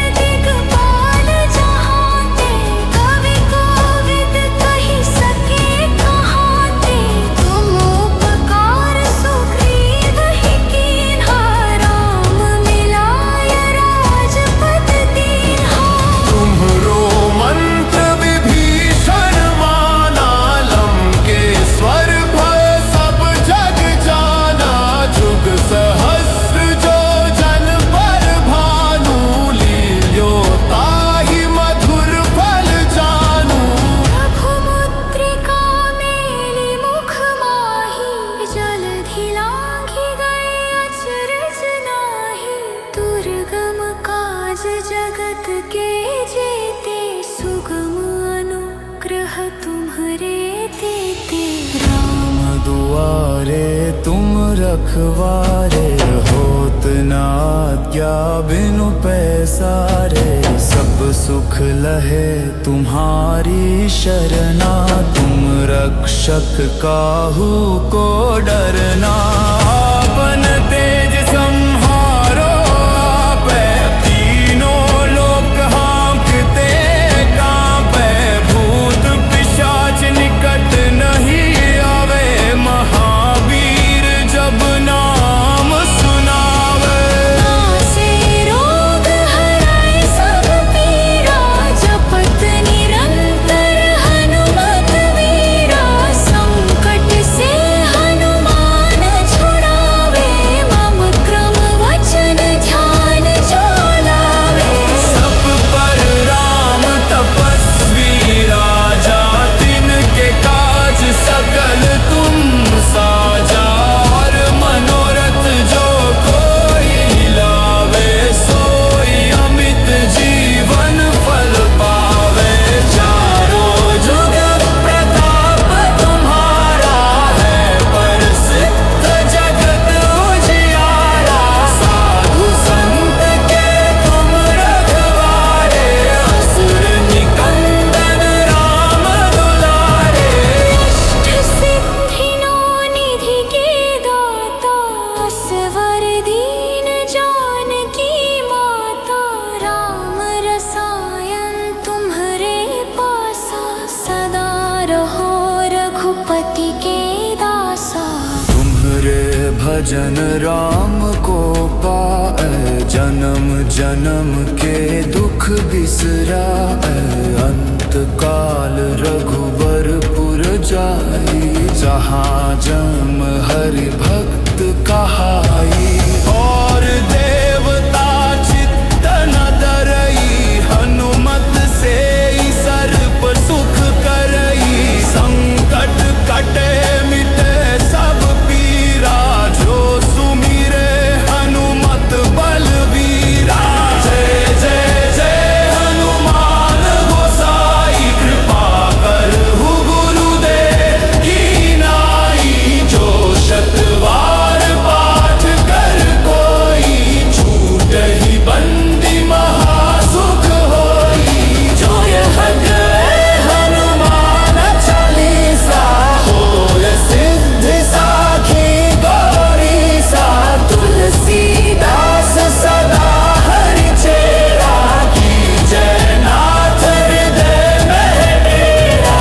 द्वारे तुम रखवारे, होत ना क्या बिनु पैसारे। सब सुख लहे तुम्हारी शरणा, तुम रक्षक काहू को डरना। आपन तेज संहारो आपे, तीनों लोक हाँकते कांपे। भूत पिशाच निकट नहीं आवे, महावीर जब नाम सुनावे। नासे रोग हराए सब पीरा, जपत निरंतर हनुमत वीरा। संकट से हनुमान छुड़ावे, मम क्रम वचन ध्यान जो लावे। सब पर राम तपस्वी राजा, तिनके काज सकल तुम साजा। और मनोरथ जो कोई लावे, सोई अमित जीवन फल पावे। चारों जुग प्रताप तुम्हारा है, प्रसिद्ध जगत उजियारा। साधु संत के तुम रखवारे, असुर निकंदन राम दुलारे। अष्ट सिद्धि नौ निधि के दाता, असवर दीन जानकी माता। राम रसायन तुम्हरे पासा, सदा रहो रघुपति के दासा। तुम्हरे भजन राम को पाए, जन्म जन्म के दुख बिसराए। अंत काल रघुबरपुर जाई, जहाँ जन्म हरि भक्त कहाई। और देवता चित्त न डरई, हनुमत से ही सर्प सुख करई। संकट कटे मिटे सब पीरा, जो सुमिरे हनुमत बलवीरा। जय जय जय हनुमान गोसाई, कृपा करहु गुरुदेव की नाई। जो शतवार पाठ कर कोई, छूटहि बंदी महासुख होई। जो यह गए हनुमान चालीसा, होय सिद्धि साखी गौरीसा। तुलसीदास सदा हरि चेरा, की जय नाथ हृदय में डेरा।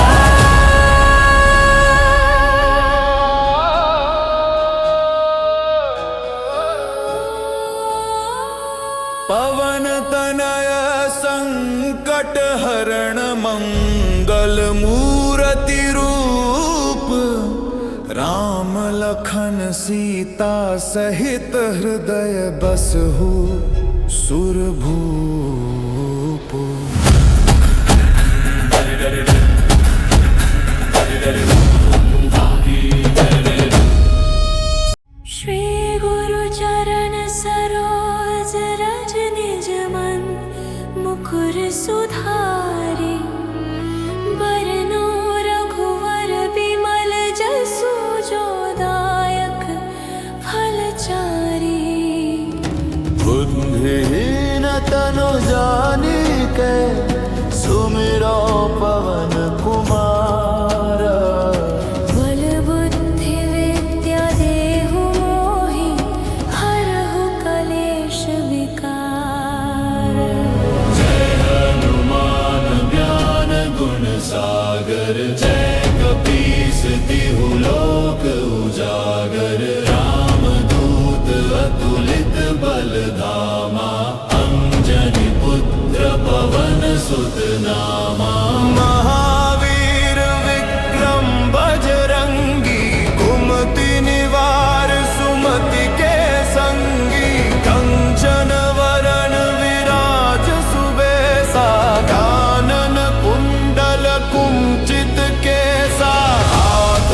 पवन तनय संकट हरण, मंगल मूर्ति रूप। राम लखन सीता सहित हृदय बसहु सुरभूप। श्री गुरु चरण सरोज रज निज मन, मुकुर सुधारि। बरनो रघुवर बिमल जसु, जो दायक फलचारि। बुद्धिहीन तनु जानिके, सुमिरो पवन कुमार। बल बुद्धि विद्या देहु मोहि, हरहु कलेश विकार। हनुमान ज्ञान गुण सागर, जय कपीस तिहु लोक उजागर। रामदूत अतुलित बल धामा, अंजनी पुत्र पवन सुत नामा। महावीर विक्रम बजरंगी, कुमति निवार सुमति के संगी। कंचन वरण विराज सुबेसा, कानन कुंडल कुंचित केसा। हाथ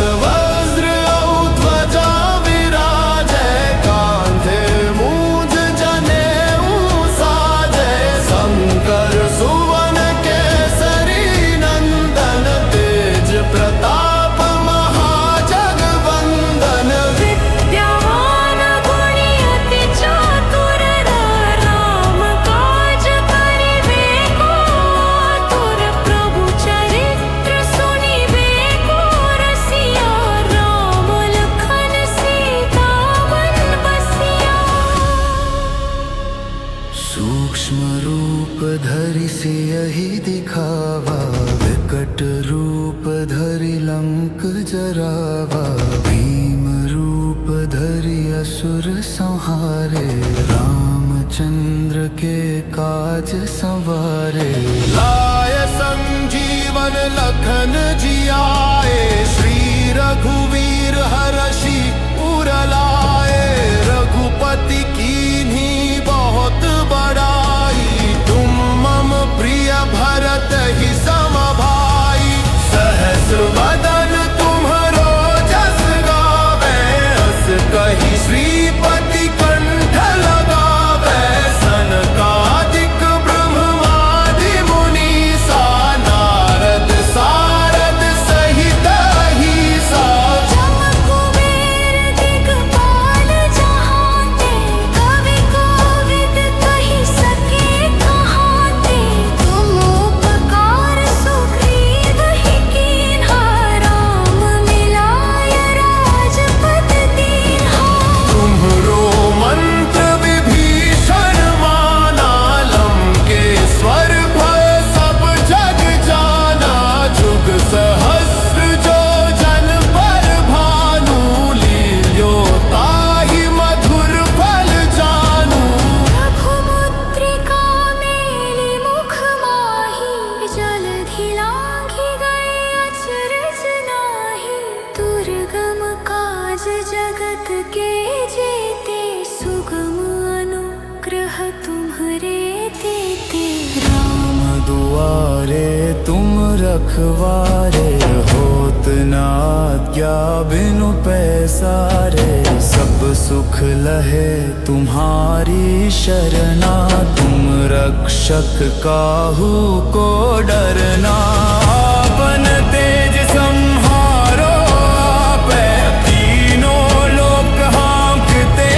असुर संहारे, रामचंद्र के काज संवारे। लाय संजीवन लखन जियाए, श्री रघुवीर हरषि उर लाए। रघुपति कीन्ही बहुत बड़ाई, तुम मम प्रिय भरत ही सम भाई। सहस वदन तुम्हरो जस गावे, अस कही श्रीपति कंठ लगावे। सनकादिक ब्रह्मादि मुनीसा, नारद सारद सहित अहिसा। जम कुबेर दिगपाल जहांते, कवि कोविद कहि सके कहाते। तुम उपकार सुग्रीव ही कीन्हा, राम मिलाय राजपद दीन्हा। तुम्हरो मंत्र विभीषण माना, लंकेश्वर भय सब जग जाना। जुग सहस्र जो जन पर भानु, लील्यो ताहि मधुर फल जानू। रघुमुद्रिका मेलि मुख माहि, जलधि लांघि गए अचरज नाहि। दुर्गम काज जगत के जेते, सुगम अनुग्रह तुम्हरे तेते। राम दुआरे तुम रखवारे, होत न आज्ञा बिनु पैसारे। सब सुख लहे तुम्हारी शरणा, तुम रक्षक काहू को डरना। आपन तेज संहारो आपे, तीनों लोक हाँकते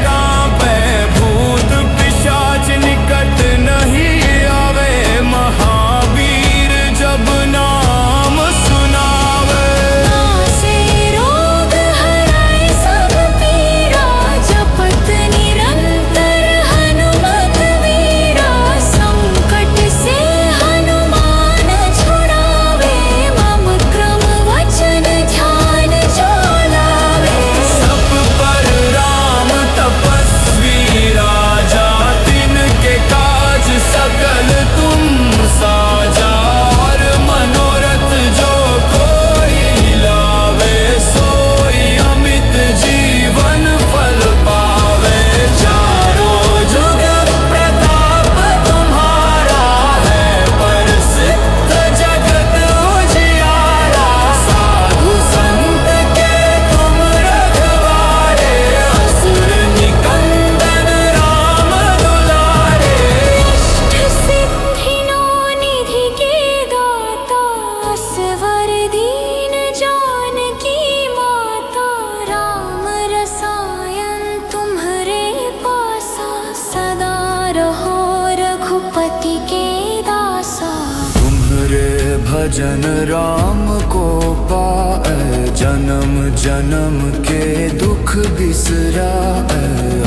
कांपे। भूत पिशाच निकट नहीं आवे, महावीर जब नाम सुनावे। नासे रोग हराए सब पीरा, जपत निरंतर हनुमत वीरा। संकट से हनुमान छुड़ावे, मम क्रम वचन ध्यान जो लावे। सब पर राम तपस्वी राजा, तिनके काज सकल तुम साजा। और मनोरथ जो कोई लावे, सोई अमित जीवन फल पावे। चारों जुग प्रताप तुम्हारा है, प्रसिद्ध जगत उजियारा। साधु संत के तुम रखवारे, असुर निकंदन राम दुलारे। अष्ट सिद्धि नौ निधि के दाता, असवर दीन जानकी माता। राम रसायन तुम्हरे पासा, सदा रहो रघुपति के दासा। तुम्हरे भजन राम को पाए, जन्म जन्म के दुख बिसराए।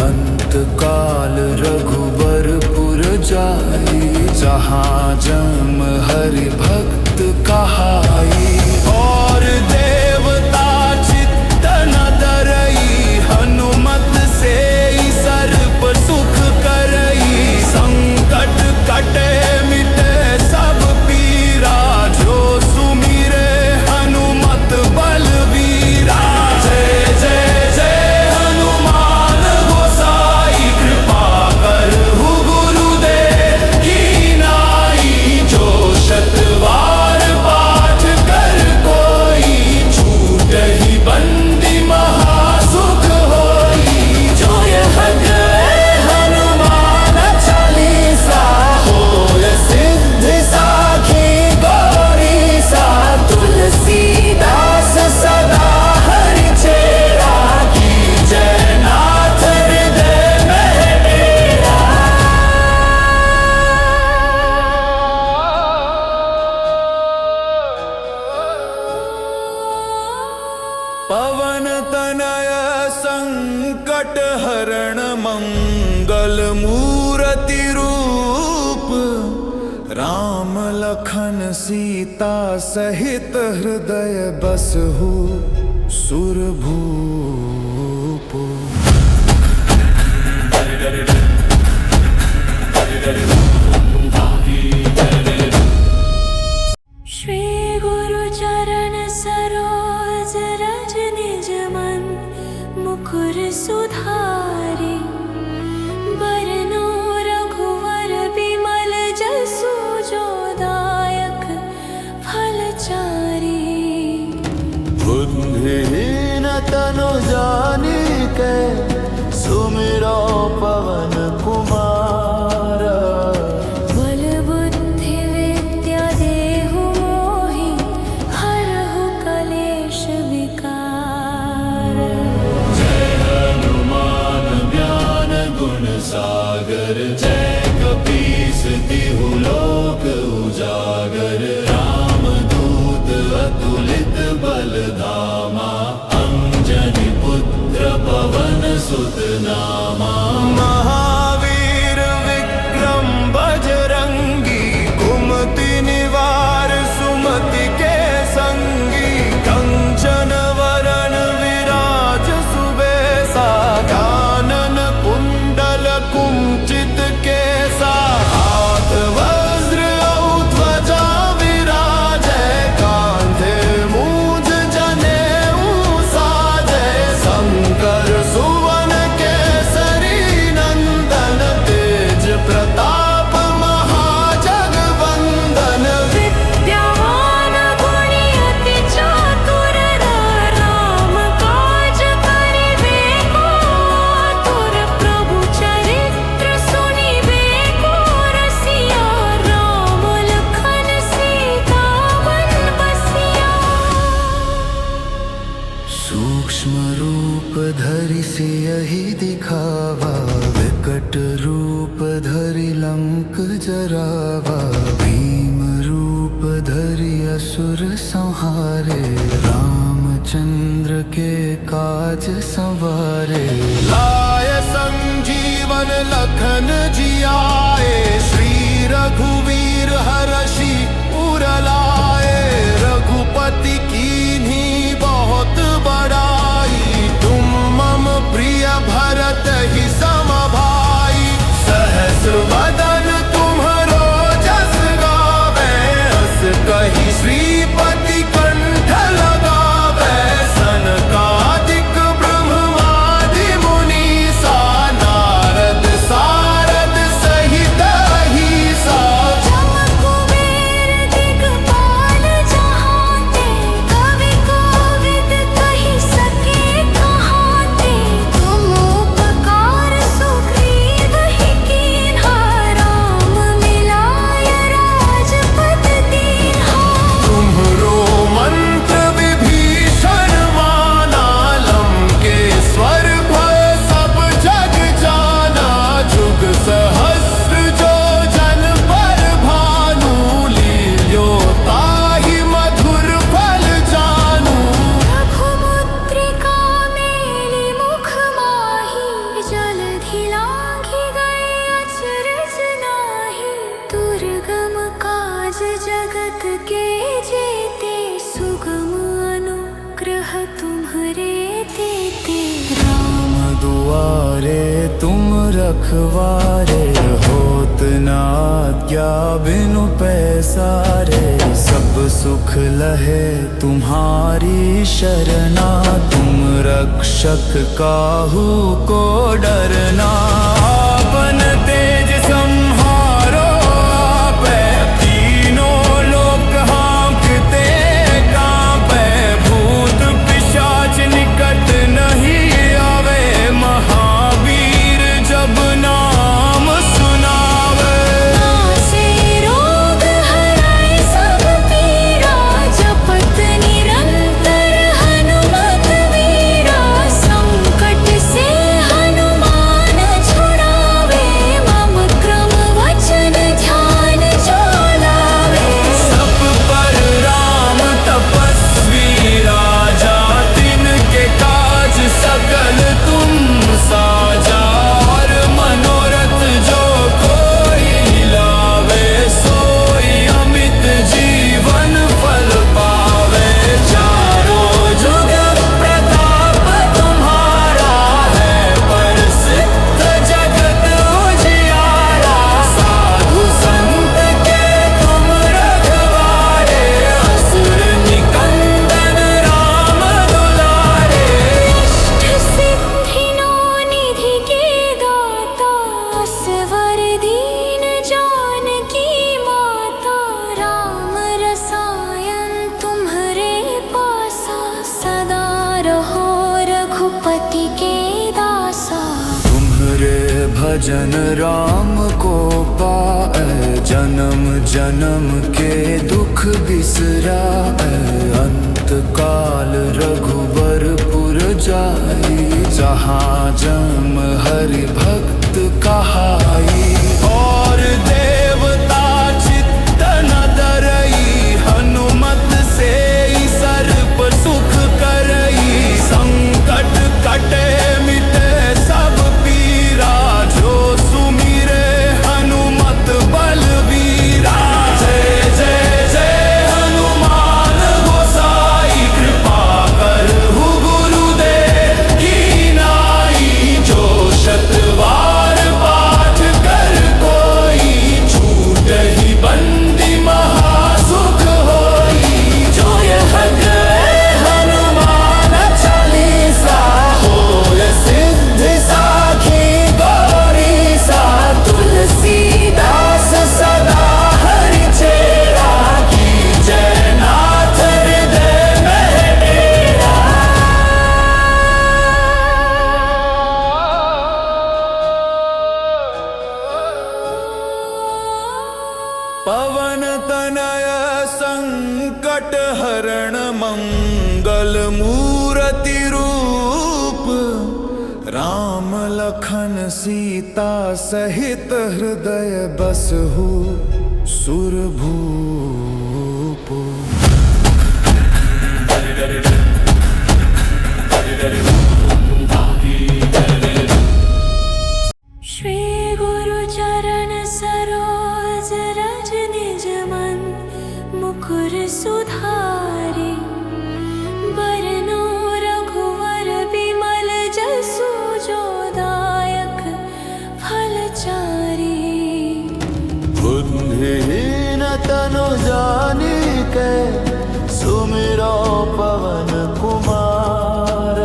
अंत काल रघुबरपुर जाई, जहाँ जम हरि भक्त कहाई। और देवता चित्त न डरई, हनुमत से ही सर्प सुख करई। संकट कटे मिटे सब पीरा, जो सुमिरे हनुमत बलवीरा। जय जय जय हनुमान गोसाई, कृपा करहु गुरुदेव की नाई। जो शतवार पाठ कर कोई, छूटहि बंदी महासुख होई। जो यह गए हनुमान चालीसा, होय सिद्धि साखी गौरीसा। तुलसीदास सदा हरि चेरा, की जय नाथ हृदय में डेरा। पवन तनय संकट हरण, मंगल मूर्ति रूप। राम लखन सीता सहित, हृदय बसहु सुरभूप। मुकुर सुधारे बरनो रघुवर बिमल जसु जो दायक फल चारि। बुद्धिहीन तनु जानिके सुमिरो पवन कुमार। बल बुद्धि विद्या देहु मोहि हरहु कलेश विकार। जय हनुमान ज्ञान गुण सागर जय कपीस तिहु लोक उजागर। रामदूत अतुलित बल धामा अंजनी पुत्र पवन सुत नामा। महावीर विक्रम बजरंगी कुमति निवार सुमति के संगी। कंचन वरण विराज सुबेसा कानन कुंडल कुंचित केसा। हाथ वज्र और ध्वजा विराजै कांधे मूंज जनेऊ साजै। शंकर सुवन केसरी नंदन तेज प्रताप महाजगवंदन। विद्यावान गुणी अति चातुर राम काज करिबे को आतुर। प्रभु चरित्र सुनिबे को रसिया राम लखन सीता मन बसिया। सूक्ष्म रूप धरि सियहि दिखावा विकट रूप धरि लंक जरावा। भीम रूप धरि असुर संहारे रामचंद्र के काज संवारे। लाय संजीवन लखन जियाए श्री रघुवीर हरषि उर लाए। रघुपति कीन्ही बहुत बड़ाई तुम मम प्रिय भरत ही सम भाई। सहस वदन तुम्हरो जस गावे हस कहि श्रीपति कंठ लगावे। सनकादिक ब्रह्मादि मुनीसा नारद सारद सहित अहिसा। जम कुबेर दिगपाल जहांते कवि कोविद कहि सके कहाते। तुम उपकार सुग्रीव ही कीन्हा राम मिलाय राजपद दीन्हा। तुम्हरो मंत्र विभीषण माना लंकेश्वर भय सब जग जाना। जुग सहस्र जो जन पर भानु लील्यो ताहि मधुर फल जानू। रघुमुद्रिका मेलि मुख माहि जलधि लांघि गए अचरज नाहि। दुर्गम काज जगत के जेते सुगम अनुग्रह तुम्हरे तेते। राम दुआरे तुम रखवारे होत न आज्ञा बिनु पैसारे। सब सुख लहे तुम्हारी शरणा तुम रक्षक काहू को डरना। आपन तेज संहारो आपै तीनों लोक हाँकते कांपै। भूत पिशाच निकट नहीं आवे महावीर जब नाम सुनावे। नासे रोग हराय सब पीरा जपत निरंतर हनुमत वीरा। संकट से हनुमान छुड़ावे मम सुमति के दासा। तुम्हारे भजन राम को पाए, जन्म जन्म के दुख बिसराए। अंत काल रघुबरपुर जाई, जहाँ जन्म हरि भक्त कहाई। और देवता चित्त न डरई, हनुमत से सर्प सुख करई। संकट कटे मिटे सब पीरा, जो सुमिरे हनुमत बलवीरा। जय जय जय हनुमान गोसाई, कृपा करहु गुरुदेव की नाई। जो शतवार पाठ कर कोई, छूटहि बंदी महासुख होई। जो यह करे हनुमान चालीसा, होय सिद्धि साखी गौरीसा। तुलसीदास सदा हरि चेरा, की जय नाथ हृदय में डेरा। पवन तनय संकट हरण मंगल मूरति रूप। राम लखन सीता सहित हृदय बसहु सुरभूप। श्री गुरु चरण सरोज रज निज मन, मुकुर सुधारि। बरनौ रघुवर बिमल जसु, जो दायक फलचारि। बुद्धिहीन तनु जानिके, सुमिरो पवन कुमार।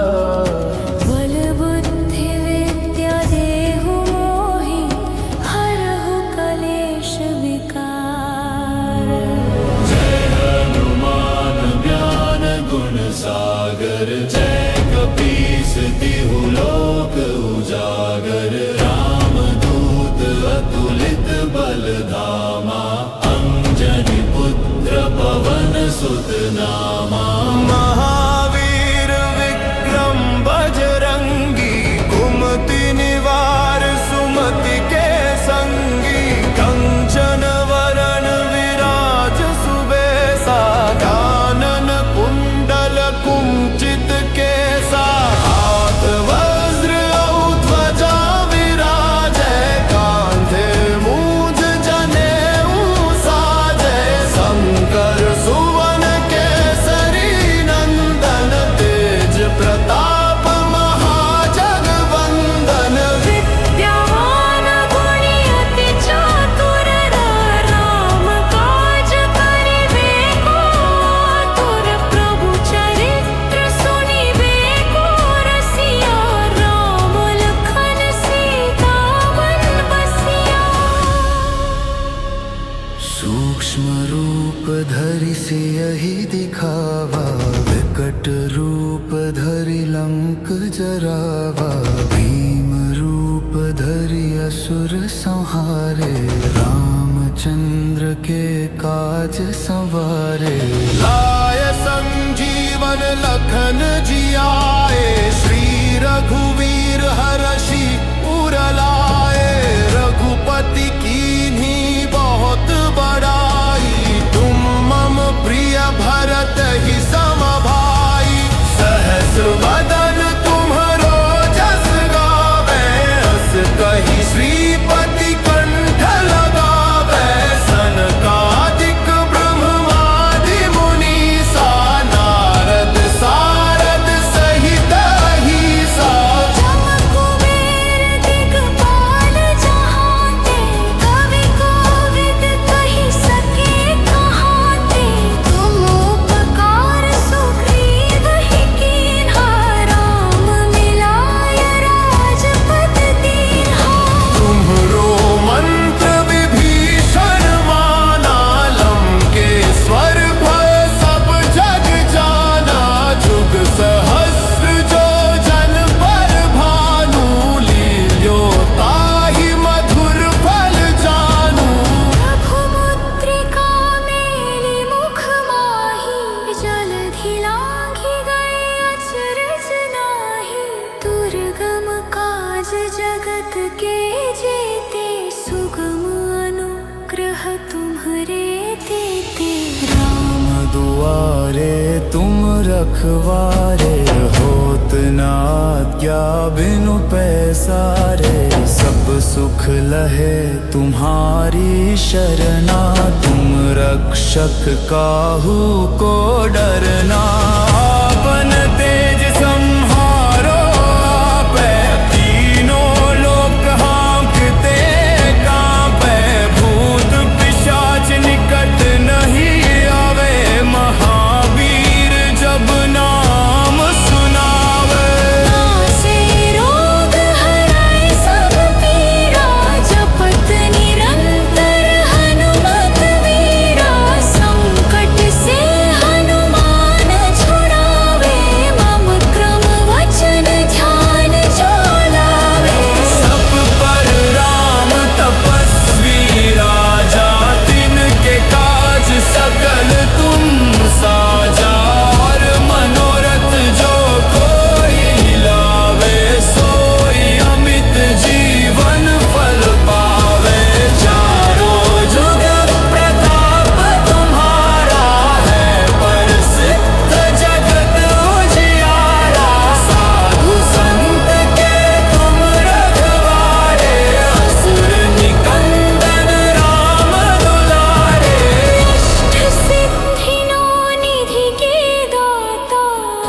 बल बुद्धि विद्या देहु मोहि, हरहु कलेश विकार। हनुमान ज्ञान गुण सागर, जय कपीस तिहु लोक उजागर। रामदूत अतुलित बल धामा, अंजनी पुत्र पवन सुत नामा। महावीर विक्रम बजरंगी, कुमति निवार सुमति के संगी। कंचन वरण विराज सुबेसा, कानन कुंडल कुंचित केसा। हाथ वज्र और ध्वजा विराजै, कांधे मूंज जनेऊ साजै। शंकर सुवन केसरी नंदन, तेज प्रताप महाजगवंदन। विद्यावान गुणी अति चातुर, राम काज करिबे को आतुर। प्रभु चरित्र सुनिबे को रसिया, राम लखन सीता वन बसिया। सूक्ष्म रूप धरि सियहि दिखावा, विकट रूप धरि लंक जरावा। भीम रूप धरि असुर संहारे, रामचंद्र के काज संवारे। लाय संजीवन लखन जियाए, श्री रघुवीर हरषि उर लाए। रघुपति कीन्ही बहुत बड़ाई, तुम मम प्रिय भरत ही सम भाई। सहस वदन तुम्हरो जस गावे, अस कहि श्रीपति कंठ लगावे। सनकादिक ब्रह्मादि मुनीसा, नारद सारद सहित अहिसा। जब सवारे तुम रखवारे, होत ना क्या बिनु पैसारे। सब सुख लहे तुम्हारी शरणा, तुम रक्षक काहू को डरना। आपन तेज संहारो आपे, तीनों लोक हाँकते कांपे। भूत पिशाच निकट नहीं आवे, महावीर जब नाम सुनावे। नासे रोग हराए सब पीरा, जपत निरंतर हनुमत वीरा। संकट से हनुमान छुड़ावे, मम क्रम वचन ध्यान जो लावे। सब पर राम तपस्वी राजा, तिनके काज सकल तुम साजा। और मनोरथ जो कोई लावे, सोई अमित जीवन फल पावे। चारों जुग प्रताप तुम्हारा है, प्रसिद्ध जगत उजियारा। साधु संत के तुम रखवारे, असुर निकंदन राम दुलारे। अष्ट सिद्धिनो निधि के दाता,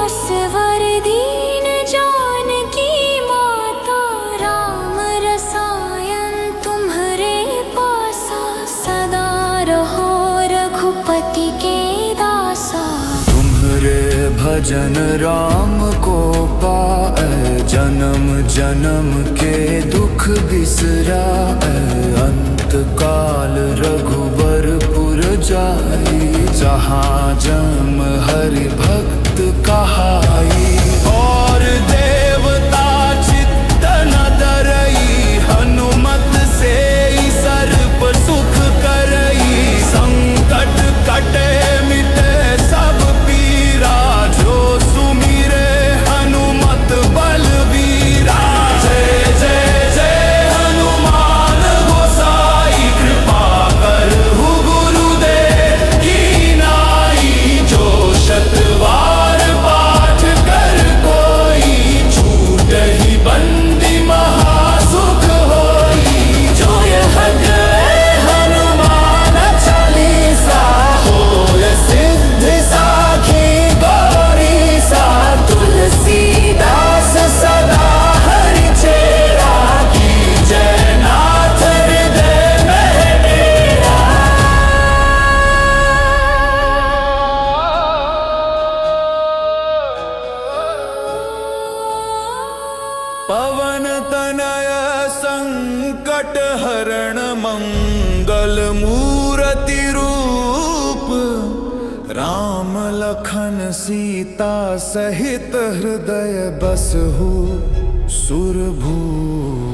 असवर दीन जानकी माता। राम रसायन तुम्हरे पासा, सदा रहो रघुपति के दासा। तुम्हारे भजन राम को पाए, जन्म जन्म के दुख बिसराए। अंत काल रघुबरपुर जाई, जहाँ जन्म हरि भक्त कहाई। और देवता चित्त न डरई, हनुमत से ही सर्प सुख करई। संकट कटे मिटे सब पीरा, जो सुमिरे हनुमत बलवीरा। जय जय जय हनुमान गोसाई, कृपा करहु गुरुदेव की नाई। जो शतवार पाठ कर कोई, छूटहि बंदी महासुख होई। जो यह जय हनुमान चालीसा, होय सिद्धि साखी गौरीसा। तुलसीदास सदा हरि चेरा, की जय नाथ हृदय में डेरा। पवन तनय संकट हरण, मंगल मूर्ति रूप। राम लखन सीता सहित हृदय बसहु सुरभूप।